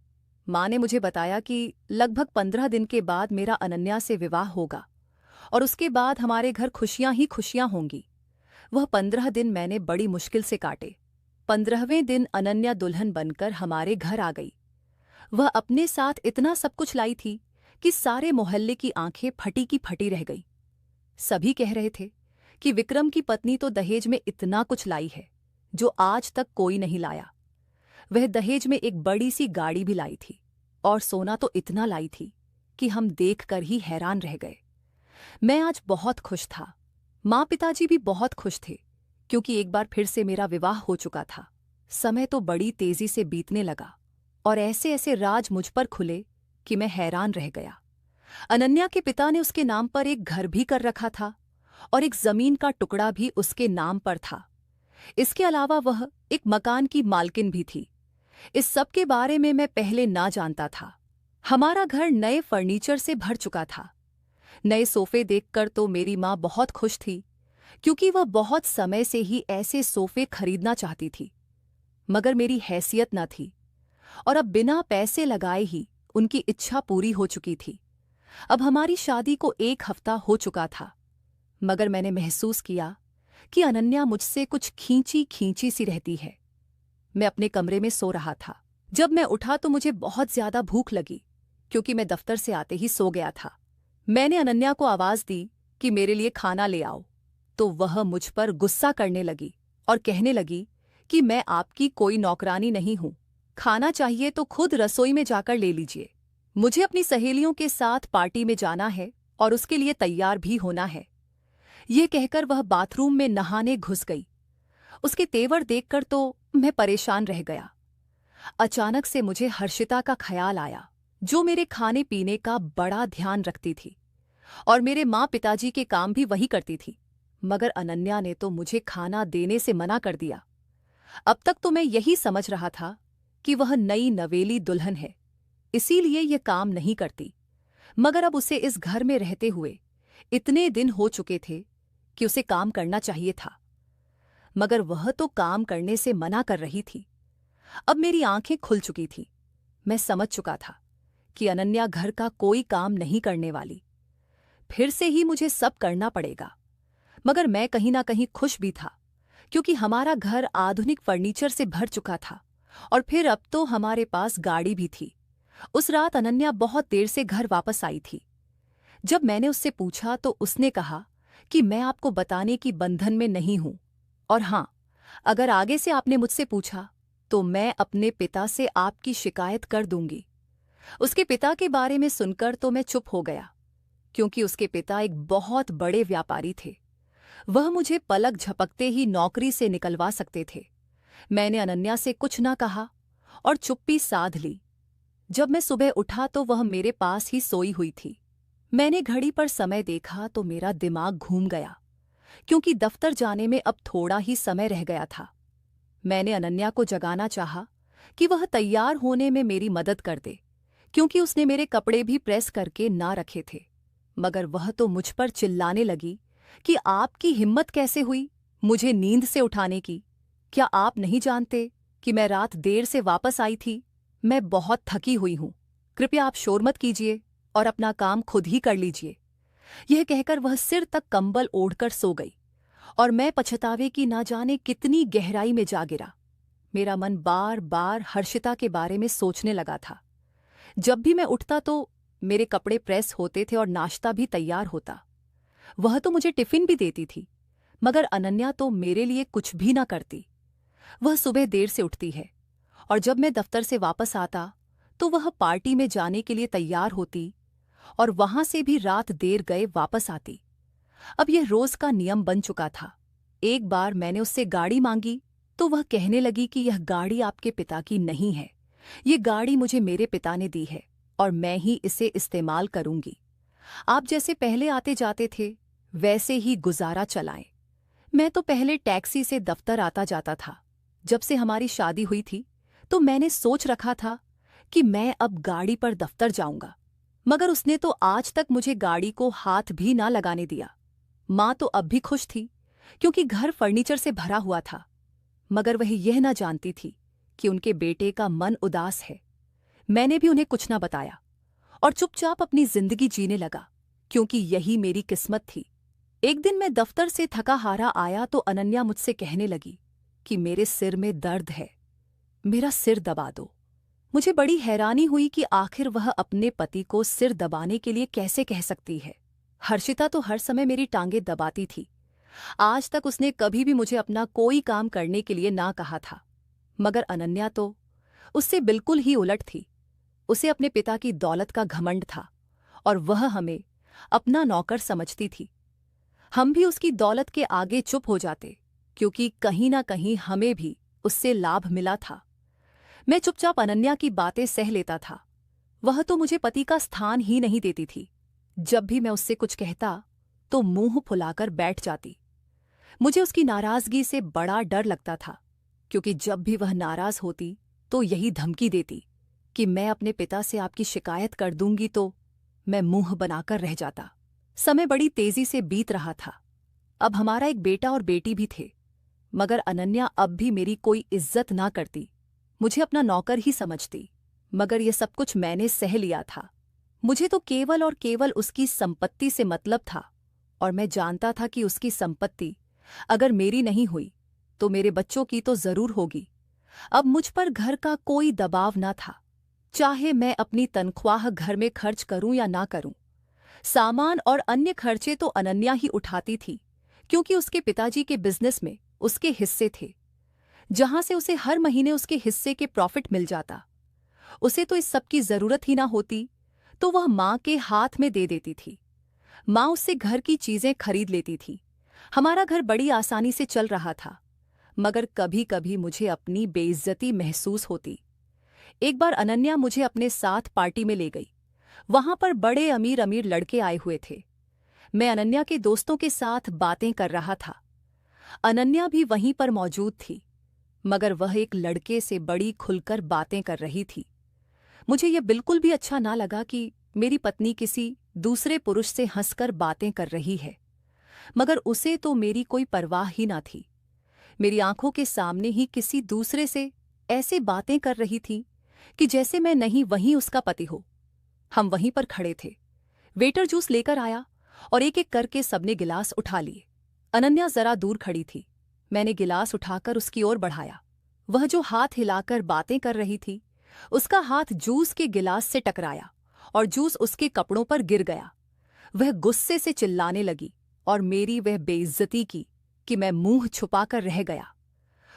माँ ने मुझे बताया कि लगभग 15 दिन के बाद मेरा अनन्या से विवाह होगा और उसके बाद हमारे घर खुशियां ही खुशियां होंगी। वह 15 दिन मैंने बड़ी मुश्किल से काटे। 15वें दिन अनन्या दुल्हन बनकर हमारे घर आ गई। वह अपने साथ इतना सब कुछ लाई थी कि सारे मोहल्ले की आंखें फटी की फटी रह गई। सभी कह रहे थे कि विक्रम की पत्नी तो दहेज में इतना कुछ लाई है जो आज तक कोई नहीं लाया। वह दहेज में एक बड़ी सी गाड़ी भी लाई थी और सोना तो इतना लाई थी कि हम देखकर ही हैरान रह गए। मैं आज बहुत खुश था। माँ पिताजी भी बहुत खुश थे क्योंकि एक बार फिर से मेरा विवाह हो चुका था। समय तो बड़ी तेजी से बीतने लगा और ऐसे ऐसे राज मुझ पर खुले कि मैं हैरान रह गया। अनन्या के पिता ने उसके नाम पर एक घर भी कर रखा था और एक जमीन का टुकड़ा भी उसके नाम पर था। इसके अलावा वह एक मकान की मालकिन भी थी। इस सब के बारे में मैं पहले ना जानता था। हमारा घर नए फर्नीचर से भर चुका था। नए सोफे देखकर तो मेरी माँ बहुत खुश थी क्योंकि वह बहुत समय से ही ऐसे सोफे खरीदना चाहती थी, मगर मेरी हैसियत न थी और अब बिना पैसे लगाए ही उनकी इच्छा पूरी हो चुकी थी। अब हमारी शादी को 1 हफ्ता हो चुका था, मगर मैंने महसूस किया कि अनन्या मुझसे कुछ खींची खींची सी रहती है। मैं अपने कमरे में सो रहा था। जब मैं उठा तो मुझे बहुत ज्यादा भूख लगी क्योंकि मैं दफ्तर से आते ही सो गया था। मैंने अनन्या को आवाज दी कि मेरे लिए खाना ले आओ, तो वह मुझ पर गुस्सा करने लगी और कहने लगी कि मैं आपकी कोई नौकरानी नहीं हूं। खाना चाहिए तो खुद रसोई में जाकर ले लीजिए। मुझे अपनी सहेलियों के साथ पार्टी में जाना है और उसके लिए तैयार भी होना है। ये कहकर वह बाथरूम में नहाने घुस गई। उसके तेवर देखकर तो मैं परेशान रह गया। अचानक से मुझे हर्षिता का ख्याल आया, जो मेरे खाने पीने का बड़ा ध्यान रखती थी और मेरे माँ पिताजी के काम भी वही करती थी, मगर अनन्या ने तो मुझे खाना देने से मना कर दिया। अब तक तो मैं यही समझ रहा था कि वह नई नवेली दुल्हन है, इसीलिए यह काम नहीं करती, मगर अब उसे इस घर में रहते हुए इतने दिन हो चुके थे कि उसे काम करना चाहिए था, मगर वह तो काम करने से मना कर रही थी। अब मेरी आंखें खुल चुकी थी। मैं समझ चुका था कि अनन्या घर का कोई काम नहीं करने वाली। फिर से ही मुझे सब करना पड़ेगा, मगर मैं कहीं ना कहीं खुश भी था क्योंकि हमारा घर आधुनिक फर्नीचर से भर चुका था और फिर अब तो हमारे पास गाड़ी भी थी। उस रात अनन्या बहुत देर से घर वापस आई थी। जब मैंने उससे पूछा तो उसने कहा कि मैं आपको बताने की बंधन में नहीं हूं, और हां, अगर आगे से आपने मुझसे पूछा तो मैं अपने पिता से आपकी शिकायत कर दूंगी। उसके पिता के बारे में सुनकर तो मैं चुप हो गया क्योंकि उसके पिता एक बहुत बड़े व्यापारी थे। वह मुझे पलक झपकते ही नौकरी से निकलवा सकते थे। मैंने अनन्या से कुछ ना कहा और चुप्पी साध ली। जब मैं सुबह उठा तो वह मेरे पास ही सोई हुई थी। मैंने घड़ी पर समय देखा तो मेरा दिमाग घूम गया क्योंकि दफ्तर जाने में अब थोड़ा ही समय रह गया था। मैंने अनन्या को जगाना चाहा कि वह तैयार होने में मेरी मदद कर दे क्योंकि उसने मेरे कपड़े भी प्रेस करके ना रखे थे, मगर वह तो मुझ पर चिल्लाने लगी कि आपकी हिम्मत कैसे हुई मुझे नींद से उठाने की? क्या आप नहीं जानते कि मैं रात देर से वापस आई थी? मैं बहुत थकी हुई हूं। कृपया आप शोर मत कीजिए और अपना काम खुद ही कर लीजिए। यह कहकर वह सिर तक कंबल ओढ़कर सो गई और मैं पछतावे की ना जाने कितनी गहराई में जा गिरा। मेरा मन बार बार हर्षिता के बारे में सोचने लगा था। जब भी मैं उठता तो मेरे कपड़े प्रेस होते थे और नाश्ता भी तैयार होता। वह तो मुझे टिफिन भी देती थी, मगर अनन्या तो मेरे लिए कुछ भी ना करती। वह सुबह देर से उठती है और जब मैं दफ्तर से वापस आता तो वह पार्टी में जाने के लिए तैयार होती और वहां से भी रात देर गए वापस आती। अब यह रोज का नियम बन चुका था। एक बार मैंने उससे गाड़ी मांगी तो वह कहने लगी कि यह गाड़ी आपके पिता की नहीं है, ये गाड़ी मुझे मेरे पिता ने दी है और मैं ही इसे इस्तेमाल करूंगी। आप जैसे पहले आते जाते थे वैसे ही गुजारा चलाएं। मैं तो पहले टैक्सी से दफ्तर आता जाता था। जब से हमारी शादी हुई थी तो मैंने सोच रखा था कि मैं अब गाड़ी पर दफ्तर जाऊंगा, मगर उसने तो आज तक मुझे गाड़ी को हाथ भी ना लगाने दिया। माँ तो अब भी खुश थी क्योंकि घर फर्नीचर से भरा हुआ था, मगर वह यह ना जानती थी कि उनके बेटे का मन उदास है। मैंने भी उन्हें कुछ ना बताया और चुपचाप अपनी जिंदगी जीने लगा, क्योंकि यही मेरी किस्मत थी। एक दिन मैं दफ्तर से थका हारा आया तो अनन्या मुझसे कहने लगी कि मेरे सिर में दर्द है, मेरा सिर दबा दो। मुझे बड़ी हैरानी हुई कि आखिर वह अपने पति को सिर दबाने के लिए कैसे कह सकती है। हर्षिता तो हर समय मेरी टांगें दबाती थी। आज तक उसने कभी भी मुझे अपना कोई काम करने के लिए ना कहा था, मगर अनन्या तो उससे बिल्कुल ही उलट थी। उसे अपने पिता की दौलत का घमंड था और वह हमें अपना नौकर समझती थी। हम भी उसकी दौलत के आगे चुप हो जाते, क्योंकि कहीं ना कहीं हमें भी उससे लाभ मिला था। मैं चुपचाप अनन्या की बातें सह लेता था। वह तो मुझे पति का स्थान ही नहीं देती थी। जब भी मैं उससे कुछ कहता तो मुंह फुलाकर बैठ जाती। मुझे उसकी नाराजगी से बड़ा डर लगता था, क्योंकि जब भी वह नाराज होती तो यही धमकी देती कि मैं अपने पिता से आपकी शिकायत कर दूंगी। तो मैं मुंह बनाकर रह जाता। समय बड़ी तेजी से बीत रहा था। अब हमारा एक बेटा और बेटी भी थे, मगर अनन्या अब भी मेरी कोई इज्जत ना करती, मुझे अपना नौकर ही समझती। मगर यह सब कुछ मैंने सह लिया था। मुझे तो केवल और केवल उसकी संपत्ति से मतलब था, और मैं जानता था कि उसकी संपत्ति अगर मेरी नहीं हुई तो मेरे बच्चों की तो जरूर होगी। अब मुझ पर घर का कोई दबाव ना था, चाहे मैं अपनी तनख्वाह घर में खर्च करूं या ना करूं। सामान और अन्य खर्चे तो अनन्या ही उठाती थी, क्योंकि उसके पिताजी के बिजनेस में उसके हिस्से थे, जहां से उसे हर महीने उसके हिस्से के प्रॉफिट मिल जाता। उसे तो इस सब की जरूरत ही ना होती तो वह माँ के हाथ में दे देती थी। माँ उससे घर की चीजें खरीद लेती थी। हमारा घर बड़ी आसानी से चल रहा था, मगर कभी कभी मुझे अपनी बेइज्जती महसूस होती। एक बार अनन्या मुझे अपने साथ पार्टी में ले गई। वहां पर बड़े अमीर अमीर लड़के आए हुए थे। मैं अनन्या के दोस्तों के साथ बातें कर रहा था। अनन्या भी वहीं पर मौजूद थी, मगर वह एक लड़के से बड़ी खुलकर बातें कर रही थी। मुझे यह बिल्कुल भी अच्छा ना लगा कि मेरी पत्नी किसी दूसरे पुरुष से हंसकर बातें कर रही है, मगर उसे तो मेरी कोई परवाह ही ना थी। मेरी आंखों के सामने ही किसी दूसरे से ऐसे बातें कर रही थी कि जैसे मैं नहीं वहीं उसका पति हो। हम वहीं पर खड़े थे। वेटर जूस लेकर आया और एक एक करके सबने गिलास उठा लिए। अनन्या जरा दूर खड़ी थी। मैंने गिलास उठाकर उसकी ओर बढ़ाया। वह जो हाथ हिलाकर बातें कर रही थी, उसका हाथ जूस के गिलास से टकराया और जूस उसके कपड़ों पर गिर गया। वह गुस्से से चिल्लाने लगी और मेरी वह बेइज्जती की कि मैं मुंह छुपाकर रह गया।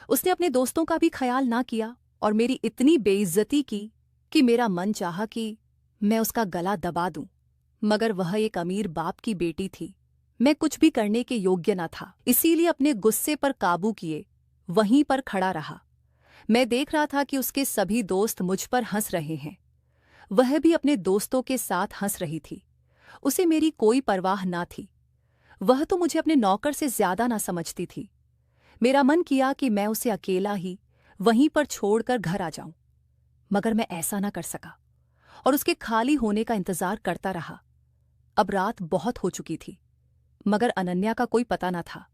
उसने अपने दोस्तों का भी ख्याल ना किया और मेरी इतनी बेइज्जती की कि मेरा मन चाहा कि मैं उसका गला दबा दूं, मगर वह एक अमीर बाप की बेटी थी। मैं कुछ भी करने के योग्य न था, इसीलिए अपने गुस्से पर काबू किए वहीं पर खड़ा रहा। मैं देख रहा था कि उसके सभी दोस्त मुझ पर हंस रहे हैं। वह भी अपने दोस्तों के साथ हंस रही थी। उसे मेरी कोई परवाह ना थी। वह तो मुझे अपने नौकर से ज्यादा ना समझती थी। मेरा मन किया कि मैं उसे अकेला ही वहीं पर छोड़कर घर आ जाऊं, मगर मैं ऐसा ना कर सका और उसके खाली होने का इंतजार करता रहा। अब रात बहुत हो चुकी थी, मगर अनन्या का कोई पता न था।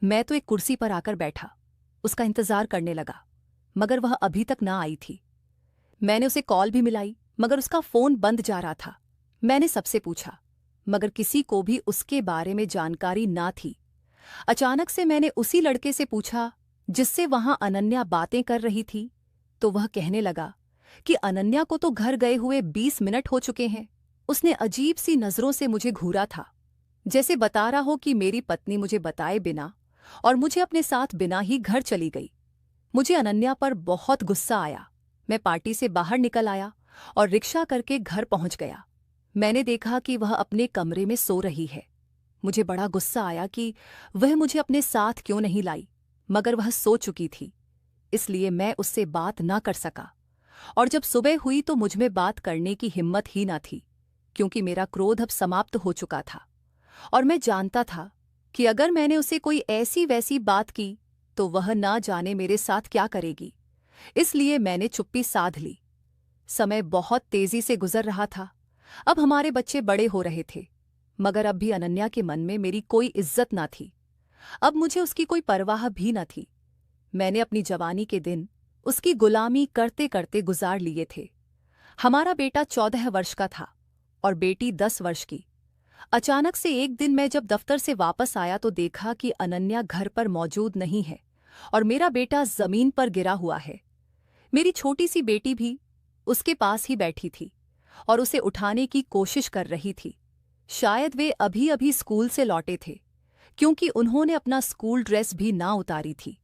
मैं तो एक कुर्सी पर आकर बैठा, उसका इंतजार करने लगा, मगर वह अभी तक ना आई थी। मैंने उसे कॉल भी मिलाई, मगर उसका फोन बंद जा रहा था। मैंने सबसे पूछा, मगर किसी को भी उसके बारे में जानकारी ना थी। अचानक से मैंने उसी लड़के से पूछा जिससे वहां अनन्या बातें कर रही थी, तो वह कहने लगा कि अनन्या को तो घर गए हुए 20 मिनट हो चुके हैं। उसने अजीब सी नजरों से मुझे घूरा था, जैसे बता रहा हो कि मेरी पत्नी मुझे बताए बिना और मुझे अपने साथ बिना ही घर चली गई। मुझे अनन्या पर बहुत गुस्सा आया। मैं पार्टी से बाहर निकल आया और रिक्शा करके घर पहुंच गया। मैंने देखा कि वह अपने कमरे में सो रही है। मुझे बड़ा गुस्सा आया कि वह मुझे अपने साथ क्यों नहीं लाई, मगर वह सो चुकी थी, इसलिए मैं उससे बात ना कर सका। और जब सुबह हुई तो मुझमें बात करने की हिम्मत ही ना थी, क्योंकि मेरा क्रोध अब समाप्त हो चुका था और मैं जानता था कि अगर मैंने उसे कोई ऐसी वैसी बात की तो वह ना जाने मेरे साथ क्या करेगी। इसलिए मैंने चुप्पी साध ली। समय बहुत तेजी से गुजर रहा था। अब हमारे बच्चे बड़े हो रहे थे, मगर अब भी अनन्या के मन में मेरी कोई इज्जत ना थी। अब मुझे उसकी कोई परवाह भी न थी। मैंने अपनी जवानी के दिन उसकी गुलामी करते करते गुजार लिए थे। हमारा बेटा 14 वर्ष का था और बेटी 10 वर्ष की। अचानक से एक दिन मैं जब दफ्तर से वापस आया तो देखा कि अनन्या घर पर मौजूद नहीं है और मेरा बेटा जमीन पर गिरा हुआ है। मेरी छोटी सी बेटी भी उसके पास ही बैठी थी और उसे उठाने की कोशिश कर रही थी। शायद वे अभी अभी स्कूल से लौटे थे, क्योंकि उन्होंने अपना स्कूल ड्रेस भी ना उतारी थी।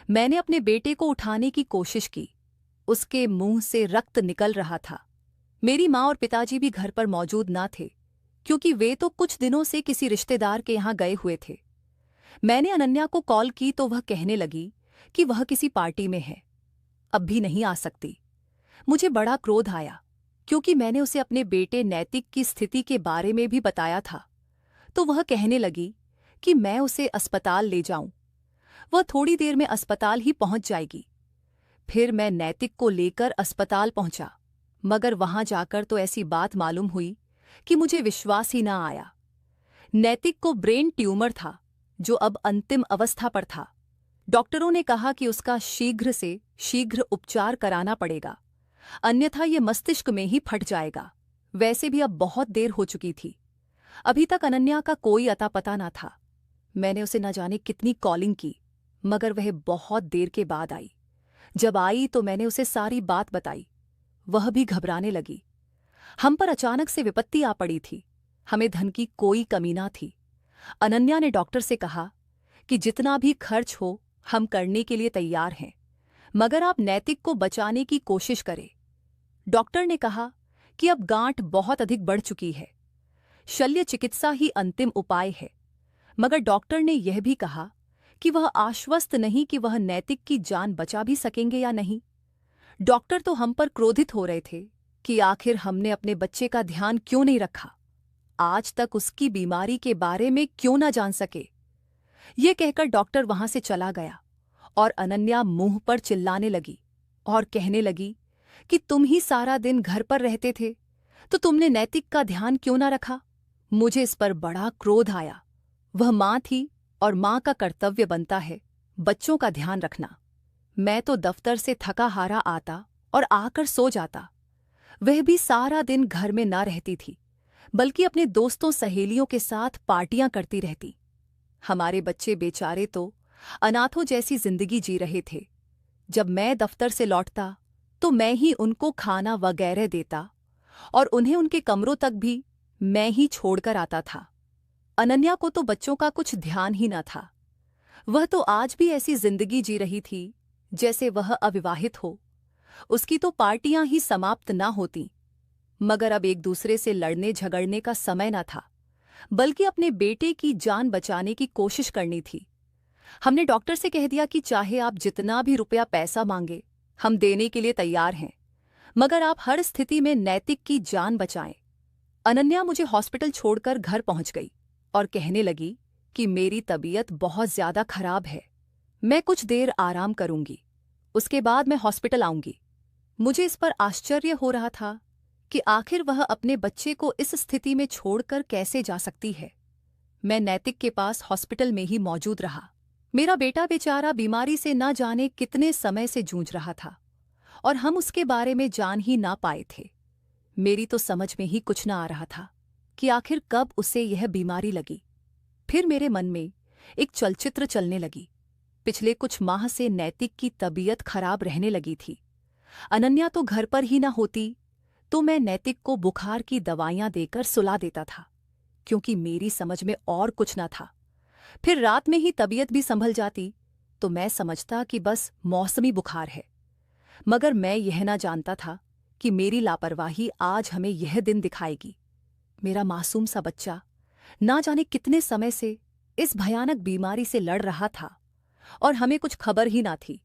मैंने अपने बेटे को उठाने की कोशिश की। उसके मुंह से रक्त निकल रहा था। मेरी माँ और पिताजी भी घर पर मौजूद ना थे, क्योंकि वे तो कुछ दिनों से किसी रिश्तेदार के यहाँ गए हुए थे। मैंने अनन्या को कॉल की तो वह कहने लगी कि वह किसी पार्टी में है, अब भी नहीं आ सकती। मुझे बड़ा क्रोध आया, क्योंकि मैंने उसे अपने बेटे नैतिक की स्थिति के बारे में भी बताया था। तो वह कहने लगी कि मैं उसे अस्पताल ले जाऊं। वह थोड़ी देर में अस्पताल ही पहुंच जाएगी। फिर मैं नैतिक को लेकर अस्पताल पहुंचा, मगर वहां जाकर तो ऐसी बात मालूम हुई कि मुझे विश्वास ही ना आया। नैतिक को ब्रेन ट्यूमर था, जो अब अंतिम अवस्था पर था। डॉक्टरों ने कहा कि उसका शीघ्र से शीघ्र उपचार कराना पड़ेगा, अन्यथा ये मस्तिष्क में ही फट जाएगा। वैसे भी अब बहुत देर हो चुकी थी। अभी तक अनन्या का कोई अता पता ना था। मैंने उसे न जाने कितनी कॉलिंग की, मगर वह बहुत देर के बाद आई। जब आई तो मैंने उसे सारी बात बताई। वह भी घबराने लगी। हम पर अचानक से विपत्ति आ पड़ी थी। हमें धन की कोई कमी ना थी। अनन्या ने डॉक्टर से कहा कि जितना भी खर्च हो हम करने के लिए तैयार हैं, मगर आप नैतिक को बचाने की कोशिश करें। डॉक्टर ने कहा कि अब गांठ बहुत अधिक बढ़ चुकी है, शल्य चिकित्सा ही अंतिम उपाय है। मगर डॉक्टर ने यह भी कहा कि वह आश्वस्त नहीं कि वह नैतिक की जान बचा भी सकेंगे या नहीं। डॉक्टर तो हम पर क्रोधित हो रहे थे कि आखिर हमने अपने बच्चे का ध्यान क्यों नहीं रखा, आज तक उसकी बीमारी के बारे में क्यों ना जान सके। ये कहकर डॉक्टर वहां से चला गया और अनन्या मुंह पर चिल्लाने लगी और कहने लगी कि तुम ही सारा दिन घर पर रहते थे, तो तुमने नैतिक का ध्यान क्यों ना रखा। मुझे इस पर बड़ा क्रोध आया। वह माँ थी और माँ का कर्तव्य बनता है बच्चों का ध्यान रखना। मैं तो दफ्तर से थका हारा आता और आकर सो जाता। वह भी सारा दिन घर में ना रहती थी, बल्कि अपने दोस्तों सहेलियों के साथ पार्टियां करती रहती। हमारे बच्चे बेचारे तो अनाथों जैसी जिंदगी जी रहे थे। जब मैं दफ्तर से लौटता तो मैं ही उनको खाना वगैरह देता और उन्हें उनके कमरों तक भी मैं ही छोड़कर आता था। अनन्या को तो बच्चों का कुछ ध्यान ही न था। वह तो आज भी ऐसी जिंदगी जी रही थी जैसे वह अविवाहित हो। उसकी तो पार्टियां ही समाप्त ना होती। मगर अब एक दूसरे से लड़ने झगड़ने का समय न था, बल्कि अपने बेटे की जान बचाने की कोशिश करनी थी। हमने डॉक्टर से कह दिया कि चाहे आप जितना भी रुपया पैसा मांगे हम देने के लिए तैयार हैं, मगर आप हर स्थिति में नैतिक की जान बचाएं। अनन्या मुझे हॉस्पिटल छोड़कर घर पहुंच गई और कहने लगी कि मेरी तबीयत बहुत ज्यादा खराब है, मैं कुछ देर आराम करूंगी, उसके बाद मैं हॉस्पिटल आऊंगी। मुझे इस पर आश्चर्य हो रहा था कि आखिर वह अपने बच्चे को इस स्थिति में छोड़कर कैसे जा सकती है। मैं नैतिक के पास हॉस्पिटल में ही मौजूद रहा। मेरा बेटा बेचारा बीमारी से न जाने कितने समय से जूझ रहा था और हम उसके बारे में जान ही ना पाए थे। मेरी तो समझ में ही कुछ न आ रहा था कि आखिर कब उसे यह बीमारी लगी। फिर मेरे मन में एक चलचित्र चलने लगी। पिछले कुछ माह से नैतिक की तबीयत खराब रहने लगी थी। अनन्या तो घर पर ही ना होती, तो मैं नैतिक को बुखार की दवाइयां देकर सुला देता था, क्योंकि मेरी समझ में और कुछ न था। फिर रात में ही तबीयत भी संभल जाती तो मैं समझता कि बस मौसमी बुखार है। मगर मैं यह ना जानता था कि मेरी लापरवाही आज हमें यह दिन दिखाएगी। मेरा मासूम सा बच्चा ना जाने कितने समय से इस भयानक बीमारी से लड़ रहा था और हमें कुछ खबर ही ना थी।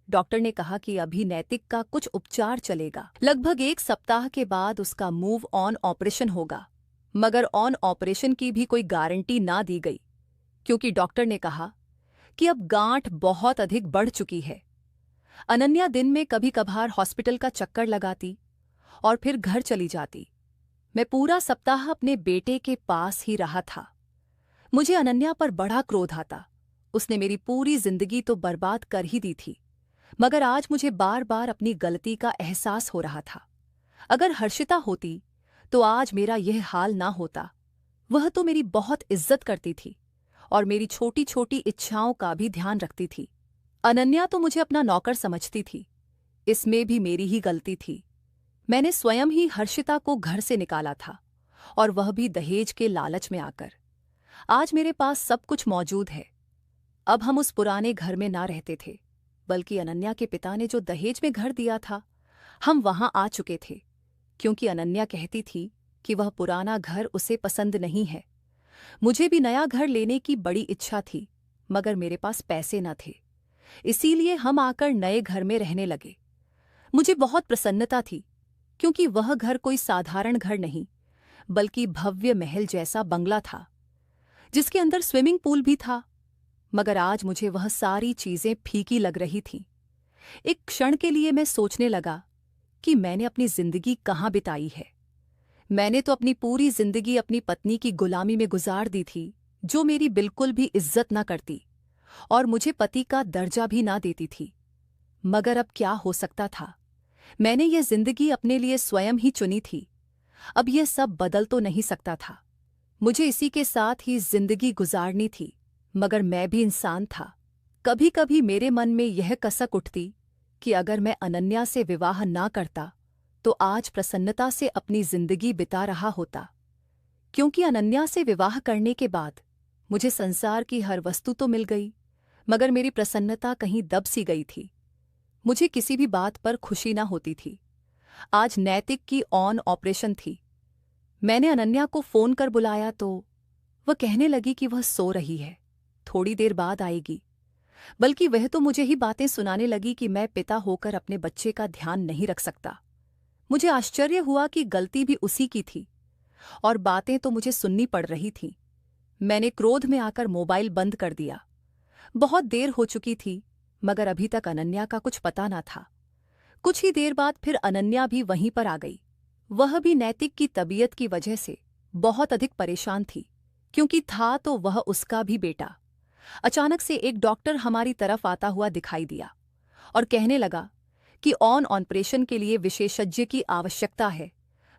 डॉक्टर ने कहा कि अभी नैतिक का कुछ उपचार चलेगा। लगभग 1 सप्ताह के बाद उसका मूव ऑन ऑपरेशन होगा, मगर ऑन ऑपरेशन की भी कोई गारंटी ना दी गई, क्योंकि डॉक्टर ने कहा कि अब गांठ बहुत अधिक बढ़ चुकी है। अनन्या दिन में कभी कभार हॉस्पिटल का चक्कर लगाती और फिर घर चली जाती। मैं पूरा सप्ताह अपने बेटे के पास ही रहा था। मुझे अनन्या पर बड़ा क्रोध आता। उसने मेरी पूरी जिंदगी तो बर्बाद कर ही दी थी, मगर आज मुझे बार बार अपनी गलती का एहसास हो रहा था। अगर हर्षिता होती तो आज मेरा यह हाल ना होता। वह तो मेरी बहुत इज्जत करती थी और मेरी छोटी छोटी इच्छाओं का भी ध्यान रखती थी। अनन्या तो मुझे अपना नौकर समझती थी। इसमें भी मेरी ही गलती थी। मैंने स्वयं ही हर्षिता को घर से निकाला था, और वह भी दहेज के लालच में आकर। आज मेरे पास सब कुछ मौजूद है। अब हम उस पुराने घर में ना रहते थे, बल्कि अनन्या के पिता ने जो दहेज में घर दिया था, हम वहां आ चुके थे, क्योंकि अनन्या कहती थी कि वह पुराना घर उसे पसंद नहीं है। मुझे भी नया घर लेने की बड़ी इच्छा थी, मगर मेरे पास पैसे न थे। इसीलिए हम आकर नए घर में रहने लगे। मुझे बहुत प्रसन्नता थी, क्योंकि वह घर कोई साधारण घर नहीं, बल्कि भव्य महल जैसा बंगला था, जिसके अंदर स्विमिंग पूल भी था। मगर आज मुझे वह सारी चीजें फीकी लग रही थीं। एक क्षण के लिए मैं सोचने लगा कि मैंने अपनी जिंदगी कहाँ बिताई है। मैंने तो अपनी पूरी जिंदगी अपनी पत्नी की गुलामी में गुजार दी थी, जो मेरी बिल्कुल भी इज्जत न करती और मुझे पति का दर्जा भी ना देती थी। मगर अब क्या हो सकता था? मैंने यह जिंदगी अपने लिए स्वयं ही चुनी थी। अब यह सब बदल तो नहीं सकता था। मुझे इसी के साथ ही जिंदगी गुजारनी थी। मगर मैं भी इंसान था। कभी कभी मेरे मन में यह कसक उठती कि अगर मैं अनन्या से विवाह ना करता तो आज प्रसन्नता से अपनी जिंदगी बिता रहा होता, क्योंकि अनन्या से विवाह करने के बाद मुझे संसार की हर वस्तु तो मिल गई, मगर मेरी प्रसन्नता कहीं दब सी गई थी। मुझे किसी भी बात पर खुशी ना होती थी। आज नैतिक की ऑन ऑपरेशन थी। मैंने अनन्या को फोन कर बुलाया तो वह कहने लगी कि वह सो रही है, थोड़ी देर बाद आएगी। बल्कि वह तो मुझे ही बातें सुनाने लगी कि मैं पिता होकर अपने बच्चे का ध्यान नहीं रख सकता। मुझे आश्चर्य हुआ कि गलती भी उसी की थी और बातें तो मुझे सुननी पड़ रही थीं। मैंने क्रोध में आकर मोबाइल बंद कर दिया। बहुत देर हो चुकी थी, मगर अभी तक अनन्या का कुछ पता न था। कुछ ही देर बाद फिर अनन्या भी वहीं पर आ गई। वह भी नैतिक की तबीयत की वजह से बहुत अधिक परेशान थी, क्योंकि था तो वह उसका भी बेटा। अचानक से एक डॉक्टर हमारी तरफ आता हुआ दिखाई दिया और कहने लगा कि ऑन ऑपरेशन के लिए विशेषज्ञ की आवश्यकता है,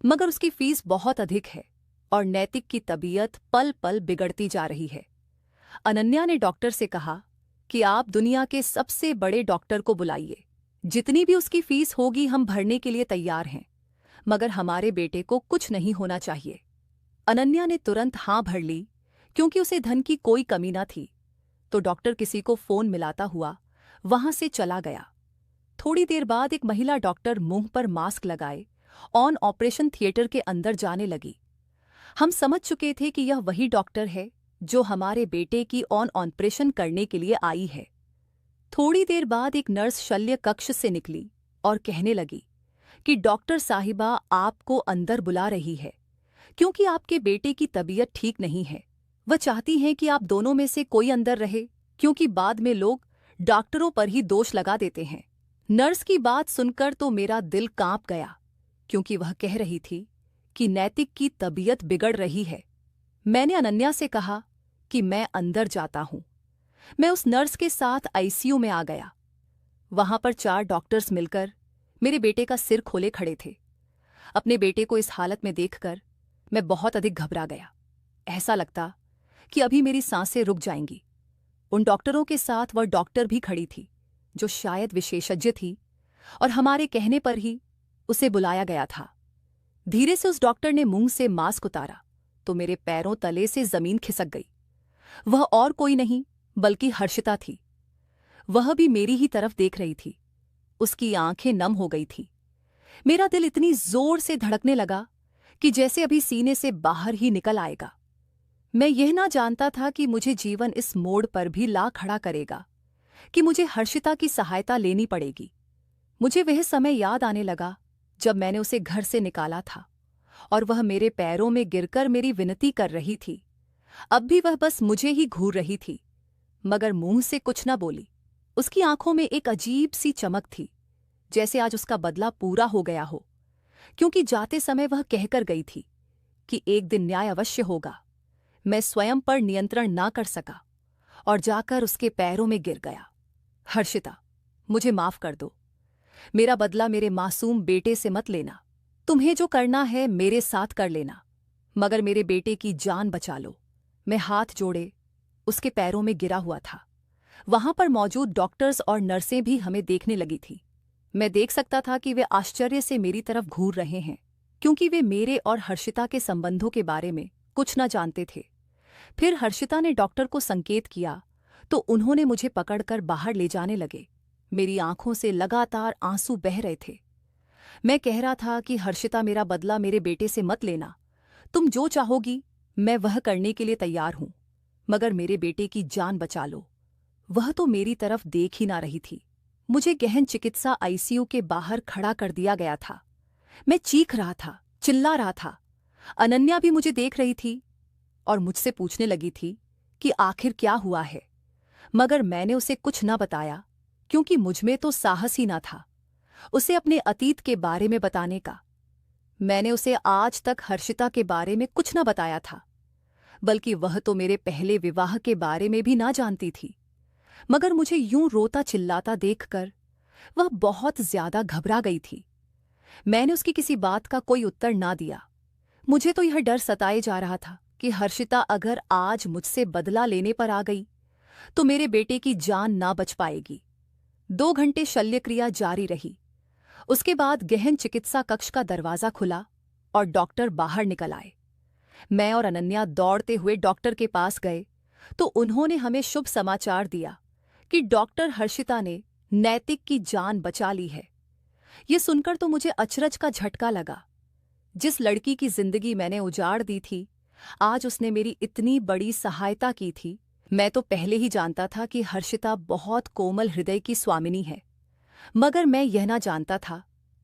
मगर उसकी फीस बहुत अधिक है और नैतिक की तबीयत पल पल बिगड़ती जा रही है। अनन्या ने डॉक्टर से कहा कि आप दुनिया के सबसे बड़े डॉक्टर को बुलाइए। जितनी भी उसकी फीस होगी हम भरने के लिए तैयार हैं, मगर हमारे बेटे को कुछ नहीं होना चाहिए। अनन्या ने तुरंत हाँ भर ली, क्योंकि उसे धन की कोई कमी न थी। तो डॉक्टर किसी को फोन मिलाता हुआ वहां से चला गया। थोड़ी देर बाद एक महिला डॉक्टर मुंह पर मास्क लगाए ऑन ऑपरेशन थिएटर के अंदर जाने लगी। हम समझ चुके थे कि यह वही डॉक्टर है जो हमारे बेटे की ऑन ऑपरेशन करने के लिए आई है। थोड़ी देर बाद एक नर्स शल्य कक्ष से निकली और कहने लगी कि डॉक्टर साहिबा आपको अंदर बुला रही है, क्योंकि आपके बेटे की तबीयत ठीक नहीं है। वह चाहती हैं कि आप दोनों में से कोई अंदर रहे, क्योंकि बाद में लोग डॉक्टरों पर ही दोष लगा देते हैं। नर्स की बात सुनकर तो मेरा दिल कांप गया, क्योंकि वह कह रही थी कि नैतिक की तबीयत बिगड़ रही है। मैंने अनन्या से कहा कि मैं अंदर जाता हूं। मैं उस नर्स के साथ आईसीयू में आ गया। वहां पर 4 डॉक्टर्स मिलकर मेरे बेटे का सिर खोले खड़े थे। अपने बेटे को इस हालत में देखकर मैं बहुत अधिक घबरा गया। ऐसा लगता कि अभी मेरी सांसें रुक जाएंगी। उन डॉक्टरों के साथ वह डॉक्टर भी खड़ी थी, जो शायद विशेषज्ञ थी, और हमारे कहने पर ही उसे बुलाया गया था। धीरे से उस डॉक्टर ने मुंह से मास्क उतारा तो मेरे पैरों तले से जमीन खिसक गई। वह और कोई नहीं बल्कि हर्षिता थी। वह भी मेरी ही तरफ देख रही थी। उसकी आंखें नम हो गई थी। मेरा दिल इतनी जोर से धड़कने लगा कि जैसे अभी सीने से बाहर ही निकल आएगा। मैं यह ना जानता था कि मुझे जीवन इस मोड़ पर भी ला खड़ा करेगा, कि मुझे हर्षिता की सहायता लेनी पड़ेगी। मुझे वह समय याद आने लगा जब मैंने उसे घर से निकाला था और वह मेरे पैरों में गिरकर मेरी विनती कर रही थी। अब भी वह बस मुझे ही घूर रही थी, मगर मुंह से कुछ न बोली। उसकी आंखों में एक अजीब सी चमक थी, जैसे आज उसका बदला पूरा हो गया हो, क्योंकि जाते समय वह कहकर गई थी कि एक दिन न्याय अवश्य होगा। मैं स्वयं पर नियंत्रण ना कर सका और जाकर उसके पैरों में गिर गया। हर्षिता, मुझे माफ कर दो। मेरा बदला मेरे मासूम बेटे से मत लेना। तुम्हें जो करना है मेरे साथ कर लेना, मगर मेरे बेटे की जान बचा लो। मैं हाथ जोड़े उसके पैरों में गिरा हुआ था। वहां पर मौजूद डॉक्टर्स और नर्सें भी हमें देखने लगी थी। मैं देख सकता था कि वे आश्चर्य से मेरी तरफ घूर रहे हैं, क्योंकि वे मेरे और हर्षिता के संबंधों के बारे में कुछ न जानते थे। फिर हर्षिता ने डॉक्टर को संकेत किया तो उन्होंने मुझे पकड़कर बाहर ले जाने लगे। मेरी आंखों से लगातार आंसू बह रहे थे। मैं कह रहा था कि हर्षिता, मेरा बदला मेरे बेटे से मत लेना। तुम जो चाहोगी मैं वह करने के लिए तैयार हूं, मगर मेरे बेटे की जान बचा लो। वह तो मेरी तरफ देख ही ना रही थी। मुझे गहन चिकित्सा आईसीयू के बाहर खड़ा कर दिया गया था। मैं चीख रहा था, चिल्ला रहा था। अनन्या भी मुझे देख रही थी और मुझसे पूछने लगी थी कि आखिर क्या हुआ है, मगर मैंने उसे कुछ न बताया, क्योंकि मुझमें तो साहस ही ना था उसे अपने अतीत के बारे में बताने का। मैंने उसे आज तक हर्षिता के बारे में कुछ न बताया था, बल्कि वह तो मेरे पहले विवाह के बारे में भी ना जानती थी। मगर मुझे यूं रोता चिल्लाता देखकर वह बहुत ज्यादा घबरा गई थी। मैंने उसकी किसी बात का कोई उत्तर ना दिया। मुझे तो यह डर सताए जा रहा था कि हर्षिता अगर आज मुझसे बदला लेने पर आ गई तो मेरे बेटे की जान ना बच पाएगी। 2 घंटे शल्यक्रिया जारी रही। उसके बाद गहन चिकित्सा कक्ष का दरवाजा खुला और डॉक्टर बाहर निकल आए। मैं और अनन्या दौड़ते हुए डॉक्टर के पास गए तो उन्होंने हमें शुभ समाचार दिया कि डॉक्टर हर्षिता ने नैतिक की जान बचा ली है। ये सुनकर तो मुझे अचरज का झटका लगा। जिस लड़की की जिंदगी मैंने उजाड़ दी थी, आज उसने मेरी इतनी बड़ी सहायता की थी। मैं तो पहले ही जानता था कि हर्षिता बहुत कोमल हृदय की स्वामिनी है, मगर मैं यह ना जानता था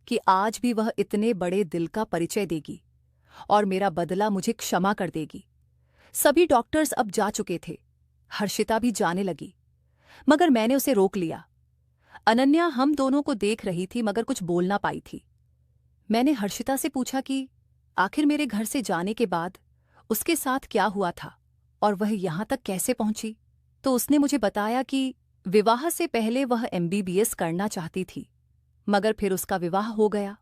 कि आज भी वह इतने बड़े दिल का परिचय देगी और मेरा बदला मुझे क्षमा कर देगी। सभी डॉक्टर्स अब जा चुके थे। हर्षिता भी जाने लगी, मगर मैंने उसे रोक लिया। अनन्या हम दोनों को देख रही थी, मगर कुछ बोल ना पाई थी। मैंने हर्षिता से पूछा कि आखिर मेरे घर से जाने के बाद उसके साथ क्या हुआ था और वह यहां तक कैसे पहुंची। तो उसने मुझे बताया कि विवाह से पहले वह एमबीबीएस करना चाहती थी, मगर फिर उसका विवाह हो गया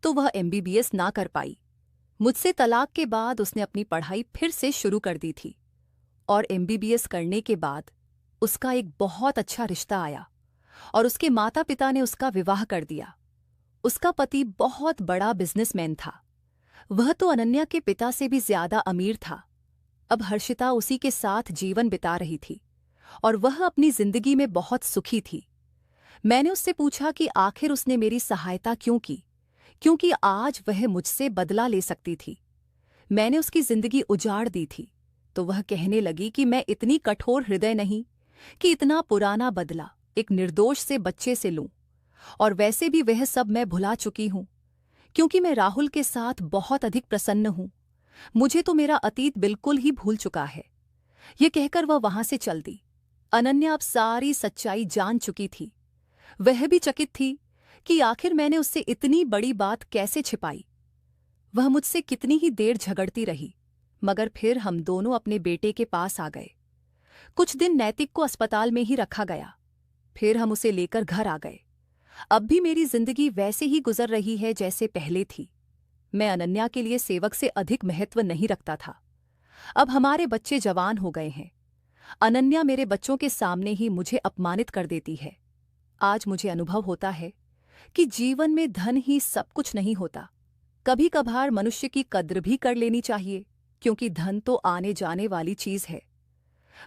तो वह एमबीबीएस ना कर पाई। मुझसे तलाक के बाद उसने अपनी पढ़ाई फिर से शुरू कर दी थी और एमबीबीएस करने के बाद उसका एक बहुत अच्छा रिश्ता आया और उसके माता पिता ने उसका विवाह कर दिया। उसका पति बहुत बड़ा बिजनेसमैन था। वह तो अनन्या के पिता से भी ज्यादा अमीर था। अब हर्षिता उसी के साथ जीवन बिता रही थी और वह अपनी जिंदगी में बहुत सुखी थी। मैंने उससे पूछा कि आखिर उसने मेरी सहायता क्यों की, क्योंकि आज वह मुझसे बदला ले सकती थी। मैंने उसकी जिंदगी उजाड़ दी थी। तो वह कहने लगी कि मैं इतनी कठोर हृदय नहीं कि इतना पुराना बदला एक निर्दोष से बच्चे से लूं, और वैसे भी वह सब मैं भुला चुकी हूं, क्योंकि मैं राहुल के साथ बहुत अधिक प्रसन्न हूं। मुझे तो मेरा अतीत बिल्कुल ही भूल चुका है। ये कहकर वह वहां से चल दी। अनन्या अब सारी सच्चाई जान चुकी थी। वह भी चकित थी कि आखिर मैंने उससे इतनी बड़ी बात कैसे छिपाई। वह मुझसे कितनी ही देर झगड़ती रही, मगर फिर हम दोनों अपने बेटे के पास आ गए। कुछ दिन नैतिक को अस्पताल में ही रखा गया। फिर हम उसे लेकर घर आ गए। अब भी मेरी जिंदगी वैसे ही गुजर रही है जैसे पहले थी। मैं अनन्या के लिए सेवक से अधिक महत्व नहीं रखता था। अब हमारे बच्चे जवान हो गए हैं। अनन्या मेरे बच्चों के सामने ही मुझे अपमानित कर देती है। आज मुझे अनुभव होता है कि जीवन में धन ही सब कुछ नहीं होता। कभी कभार मनुष्य की कद्र भी कर लेनी चाहिए, क्योंकि धन तो आने जाने वाली चीज है,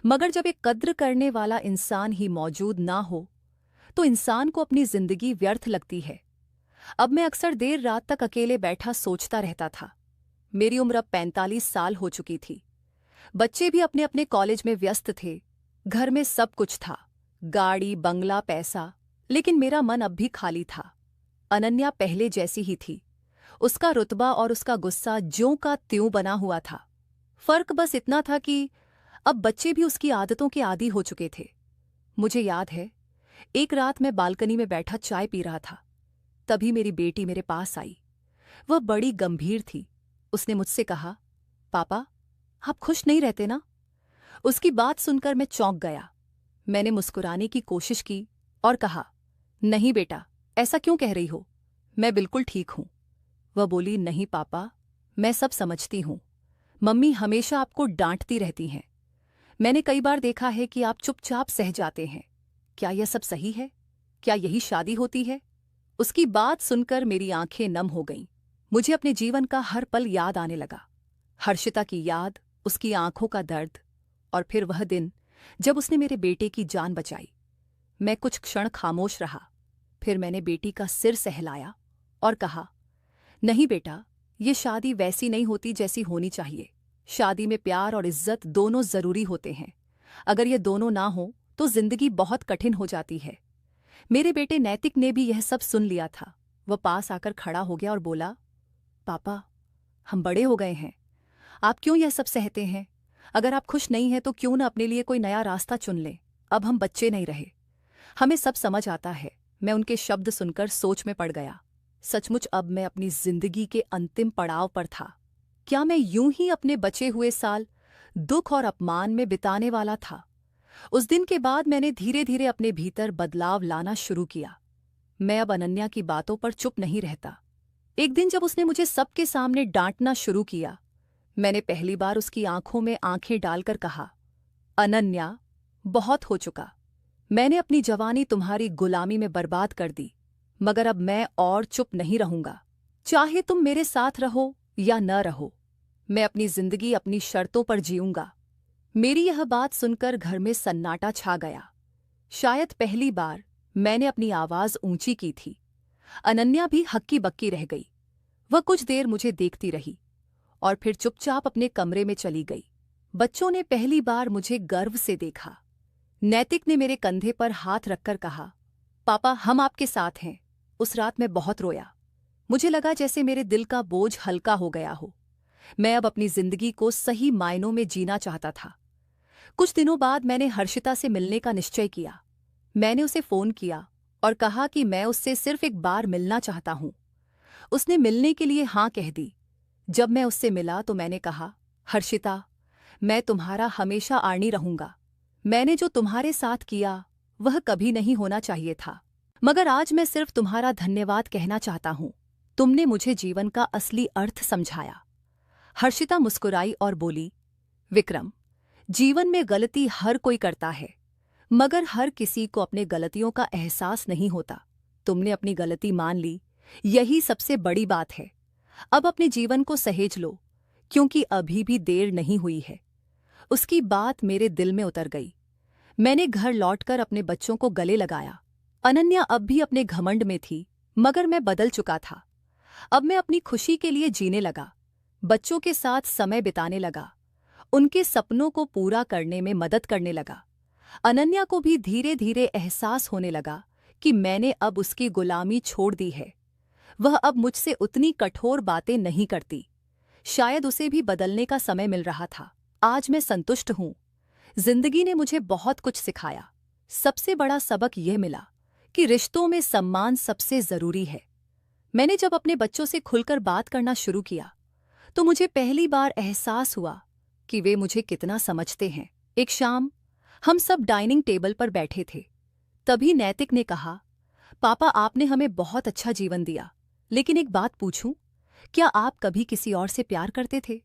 मगर जब एक कद्र करने वाला इंसान ही मौजूद ना हो तो इंसान को अपनी जिंदगी व्यर्थ लगती है। अब मैं अक्सर देर रात तक अकेले बैठा सोचता रहता था। मेरी उम्र अब 45 साल हो चुकी थी। बच्चे भी अपने अपने कॉलेज में व्यस्त थे। घर में सब कुछ था, गाड़ी, बंगला, पैसा, लेकिन मेरा मन अब भी खाली था। अनन्या पहले जैसी ही थी। उसका रुतबा और उसका गुस्सा ज्यों का त्यों बना हुआ था। फर्क बस इतना था कि अब बच्चे भी उसकी आदतों के आदी हो चुके थे। मुझे याद है, एक रात मैं बालकनी में बैठा चाय पी रहा था। तभी मेरी बेटी मेरे पास आई। वह बड़ी गंभीर थी। उसने मुझसे कहा, पापा, आप खुश नहीं रहते ना? उसकी बात सुनकर मैं चौंक गया। मैंने मुस्कुराने की कोशिश की और कहा, नहीं बेटा, ऐसा क्यों कह रही हो? मैं बिल्कुल ठीक हूं। वह बोली, नहीं पापा, मैं सब समझती हूं। मम्मी हमेशा आपको डांटती रहती हैं। मैंने कई बार देखा है कि आप चुपचाप सह जाते हैं। क्या यह सब सही है? क्या यही शादी होती है? उसकी बात सुनकर मेरी आंखें नम हो गईं। मुझे अपने जीवन का हर पल याद आने लगा। हर्षिता की याद, उसकी आंखों का दर्द, और फिर वह दिन जब उसने मेरे बेटे की जान बचाई। मैं कुछ क्षण खामोश रहा। फिर मैंने बेटी का सिर सहलाया और कहा, नहीं बेटा, ये शादी वैसी नहीं होती जैसी होनी चाहिए। शादी में प्यार और इज्जत दोनों जरूरी होते हैं। अगर ये दोनों ना हो तो जिंदगी बहुत कठिन हो जाती है। मेरे बेटे नैतिक ने भी यह सब सुन लिया था। वह पास आकर खड़ा हो गया और बोला, पापा, हम बड़े हो गए हैं। आप क्यों यह सब सहते हैं? अगर आप खुश नहीं हैं तो क्यों न अपने लिए कोई नया रास्ता चुन लें। अब हम बच्चे नहीं रहे, हमें सब समझ आता है। मैं उनके शब्द सुनकर सोच में पड़ गया। सचमुच अब मैं अपनी जिंदगी के अंतिम पड़ाव पर था। क्या मैं यूं ही अपने बचे हुए साल दुख और अपमान में बिताने वाला था? उस दिन के बाद मैंने धीरे धीरे अपने भीतर बदलाव लाना शुरू किया। मैं अब अनन्या की बातों पर चुप नहीं रहता। एक दिन जब उसने मुझे सबके सामने डांटना शुरू किया, मैंने पहली बार उसकी आंखों में आंखें डालकर कहा, अनन्या, बहुत हो चुका। मैंने अपनी जवानी तुम्हारी गुलामी में बर्बाद कर दी, मगर अब मैं और चुप नहीं रहूंगा। चाहे तुम मेरे साथ रहो या न रहो, मैं अपनी जिंदगी अपनी शर्तों पर जीऊंगा। मेरी यह बात सुनकर घर में सन्नाटा छा गया। शायद पहली बार मैंने अपनी आवाज ऊंची की थी। अनन्या भी हक्की बक्की रह गई। वह कुछ देर मुझे देखती रही और फिर चुपचाप अपने कमरे में चली गई। बच्चों ने पहली बार मुझे गर्व से देखा। नैतिक ने मेरे कंधे पर हाथ रखकर कहा, पापा, हम आपके साथ हैं। उस रात मैं बहुत रोया। मुझे लगा जैसे मेरे दिल का बोझ हल्का हो गया हो। मैं अब अपनी जिंदगी को सही मायनों में जीना चाहता था। कुछ दिनों बाद मैंने हर्षिता से मिलने का निश्चय किया। मैंने उसे फोन किया और कहा कि मैं उससे सिर्फ एक बार मिलना चाहता हूं। उसने मिलने के लिए हाँ कह दी। जब मैं उससे मिला तो मैंने कहा, हर्षिता, मैं तुम्हारा हमेशा आनी रहूंगा। मैंने जो तुम्हारे साथ किया वह कभी नहीं होना चाहिए था, मगर आज मैं सिर्फ तुम्हारा धन्यवाद कहना चाहता हूं। तुमने मुझे जीवन का असली अर्थ समझाया। हर्षिता मुस्कुराई और बोली, विक्रम, जीवन में गलती हर कोई करता है, मगर हर किसी को अपने गलतियों का एहसास नहीं होता। तुमने अपनी गलती मान ली, यही सबसे बड़ी बात है। अब अपने जीवन को सहेज लो, क्योंकि अभी भी देर नहीं हुई है। उसकी बात मेरे दिल में उतर गई। मैंने घर लौटकर अपने बच्चों को गले लगाया। अनन्या अब भी अपने घमंड में थी, मगर मैं बदल चुका था। अब मैं अपनी खुशी के लिए जीने लगा, बच्चों के साथ समय बिताने लगा, उनके सपनों को पूरा करने में मदद करने लगा। अनन्या को भी धीरे धीरे एहसास होने लगा कि मैंने अब उसकी गुलामी छोड़ दी है। वह अब मुझसे उतनी कठोर बातें नहीं करती। शायद उसे भी बदलने का समय मिल रहा था। आज मैं संतुष्ट हूं। जिंदगी ने मुझे बहुत कुछ सिखाया। सबसे बड़ा सबक यह मिला कि रिश्तों में सम्मान सबसे जरूरी है। मैंने जब अपने बच्चों से खुलकर बात करना शुरू किया तो मुझे पहली बार एहसास हुआ कि वे मुझे कितना समझते हैं। एक शाम हम सब डाइनिंग टेबल पर बैठे थे। तभी नैतिक ने कहा, पापा, आपने हमें बहुत अच्छा जीवन दिया, लेकिन एक बात पूछूं, क्या आप कभी किसी और से प्यार करते थे?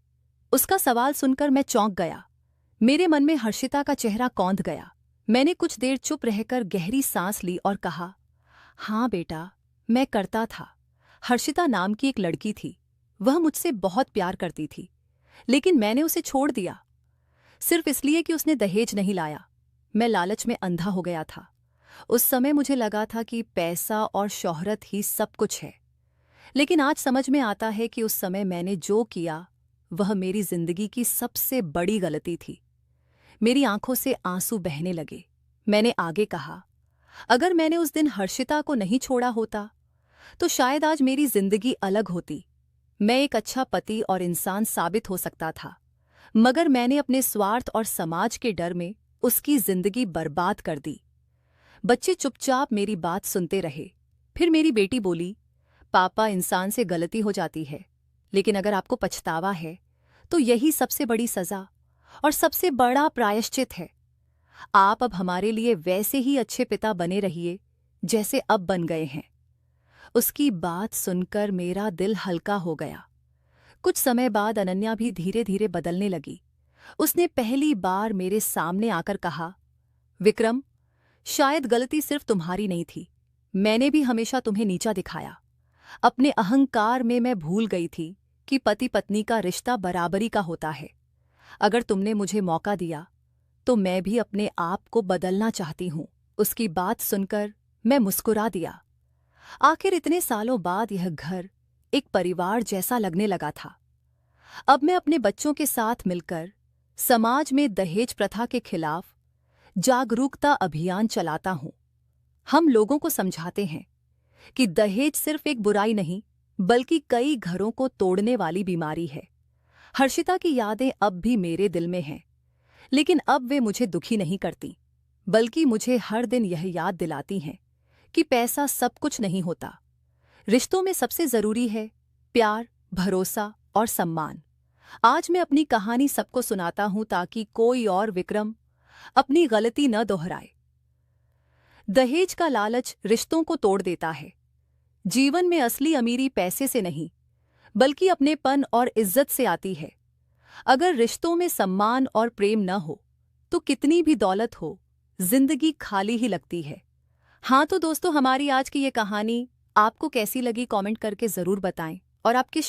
उसका सवाल सुनकर मैं चौंक गया। मेरे मन में हर्षिता का चेहरा कौंध गया। मैंने कुछ देर चुप रहकर गहरी सांस ली और कहा, हाँ बेटा, मैं करता था। हर्षिता नाम की एक लड़की थी, वह मुझसे बहुत प्यार करती थी, लेकिन मैंने उसे छोड़ दिया सिर्फ इसलिए कि उसने दहेज नहीं लाया। मैं लालच में अंधा हो गया था। उस समय मुझे लगा था कि पैसा और शोहरत ही सब कुछ है, लेकिन आज समझ में आता है कि उस समय मैंने जो किया वह मेरी जिंदगी की सबसे बड़ी गलती थी। मेरी आंखों से आंसू बहने लगे। मैंने आगे कहा, अगर मैंने उस दिन हर्षिता को नहीं छोड़ा होता तो शायद आज मेरी जिंदगी अलग होती। मैं एक अच्छा पति और इंसान साबित हो सकता था, मगर मैंने अपने स्वार्थ और समाज के डर में उसकी जिंदगी बर्बाद कर दी। बच्चे चुपचाप मेरी बात सुनते रहे। फिर मेरी बेटी बोली, पापा, इंसान से गलती हो जाती है, लेकिन अगर आपको पछतावा है तो यही सबसे बड़ी सजा और सबसे बड़ा प्रायश्चित है। आप अब हमारे लिए वैसे ही अच्छे पिता बने रहिए जैसे अब बन गए हैं। उसकी बात सुनकर मेरा दिल हल्का हो गया। कुछ समय बाद अनन्या भी धीरे धीरे बदलने लगी। उसने पहली बार मेरे सामने आकर कहा, विक्रम, शायद गलती सिर्फ तुम्हारी नहीं थी। मैंने भी हमेशा तुम्हें नीचा दिखाया। अपने अहंकार में मैं भूल गई थी कि पति पत्नी का रिश्ता बराबरी का होता है। अगर तुमने मुझे मौका दिया तो मैं भी अपने आप को बदलना चाहती हूँ। उसकी बात सुनकर मैं मुस्कुरा दिया। आखिर इतने सालों बाद यह घर एक परिवार जैसा लगने लगा था। अब मैं अपने बच्चों के साथ मिलकर समाज में दहेज प्रथा के खिलाफ जागरूकता अभियान चलाता हूँ। हम लोगों को समझाते हैं कि दहेज सिर्फ एक बुराई नहीं, बल्कि कई घरों को तोड़ने वाली बीमारी है। हर्षिता की यादें अब भी मेरे दिल में हैं, लेकिन अब वे मुझे दुखी नहीं करती, बल्कि मुझे हर दिन यह याद दिलाती हैं कि पैसा सब कुछ नहीं होता। रिश्तों में सबसे जरूरी है प्यार, भरोसा और सम्मान। आज मैं अपनी कहानी सबको सुनाता हूं ताकि कोई और विक्रम अपनी गलती न दोहराए। दहेज का लालच रिश्तों को तोड़ देता है। जीवन में असली अमीरी पैसे से नहीं, बल्कि अपनेपन और इज्जत से आती है। अगर रिश्तों में सम्मान और प्रेम न हो तो कितनी भी दौलत हो, जिंदगी खाली ही लगती है। हाँ तो दोस्तों, हमारी आज की ये कहानी आपको कैसी लगी कमेंट करके जरूर बताएं और आपके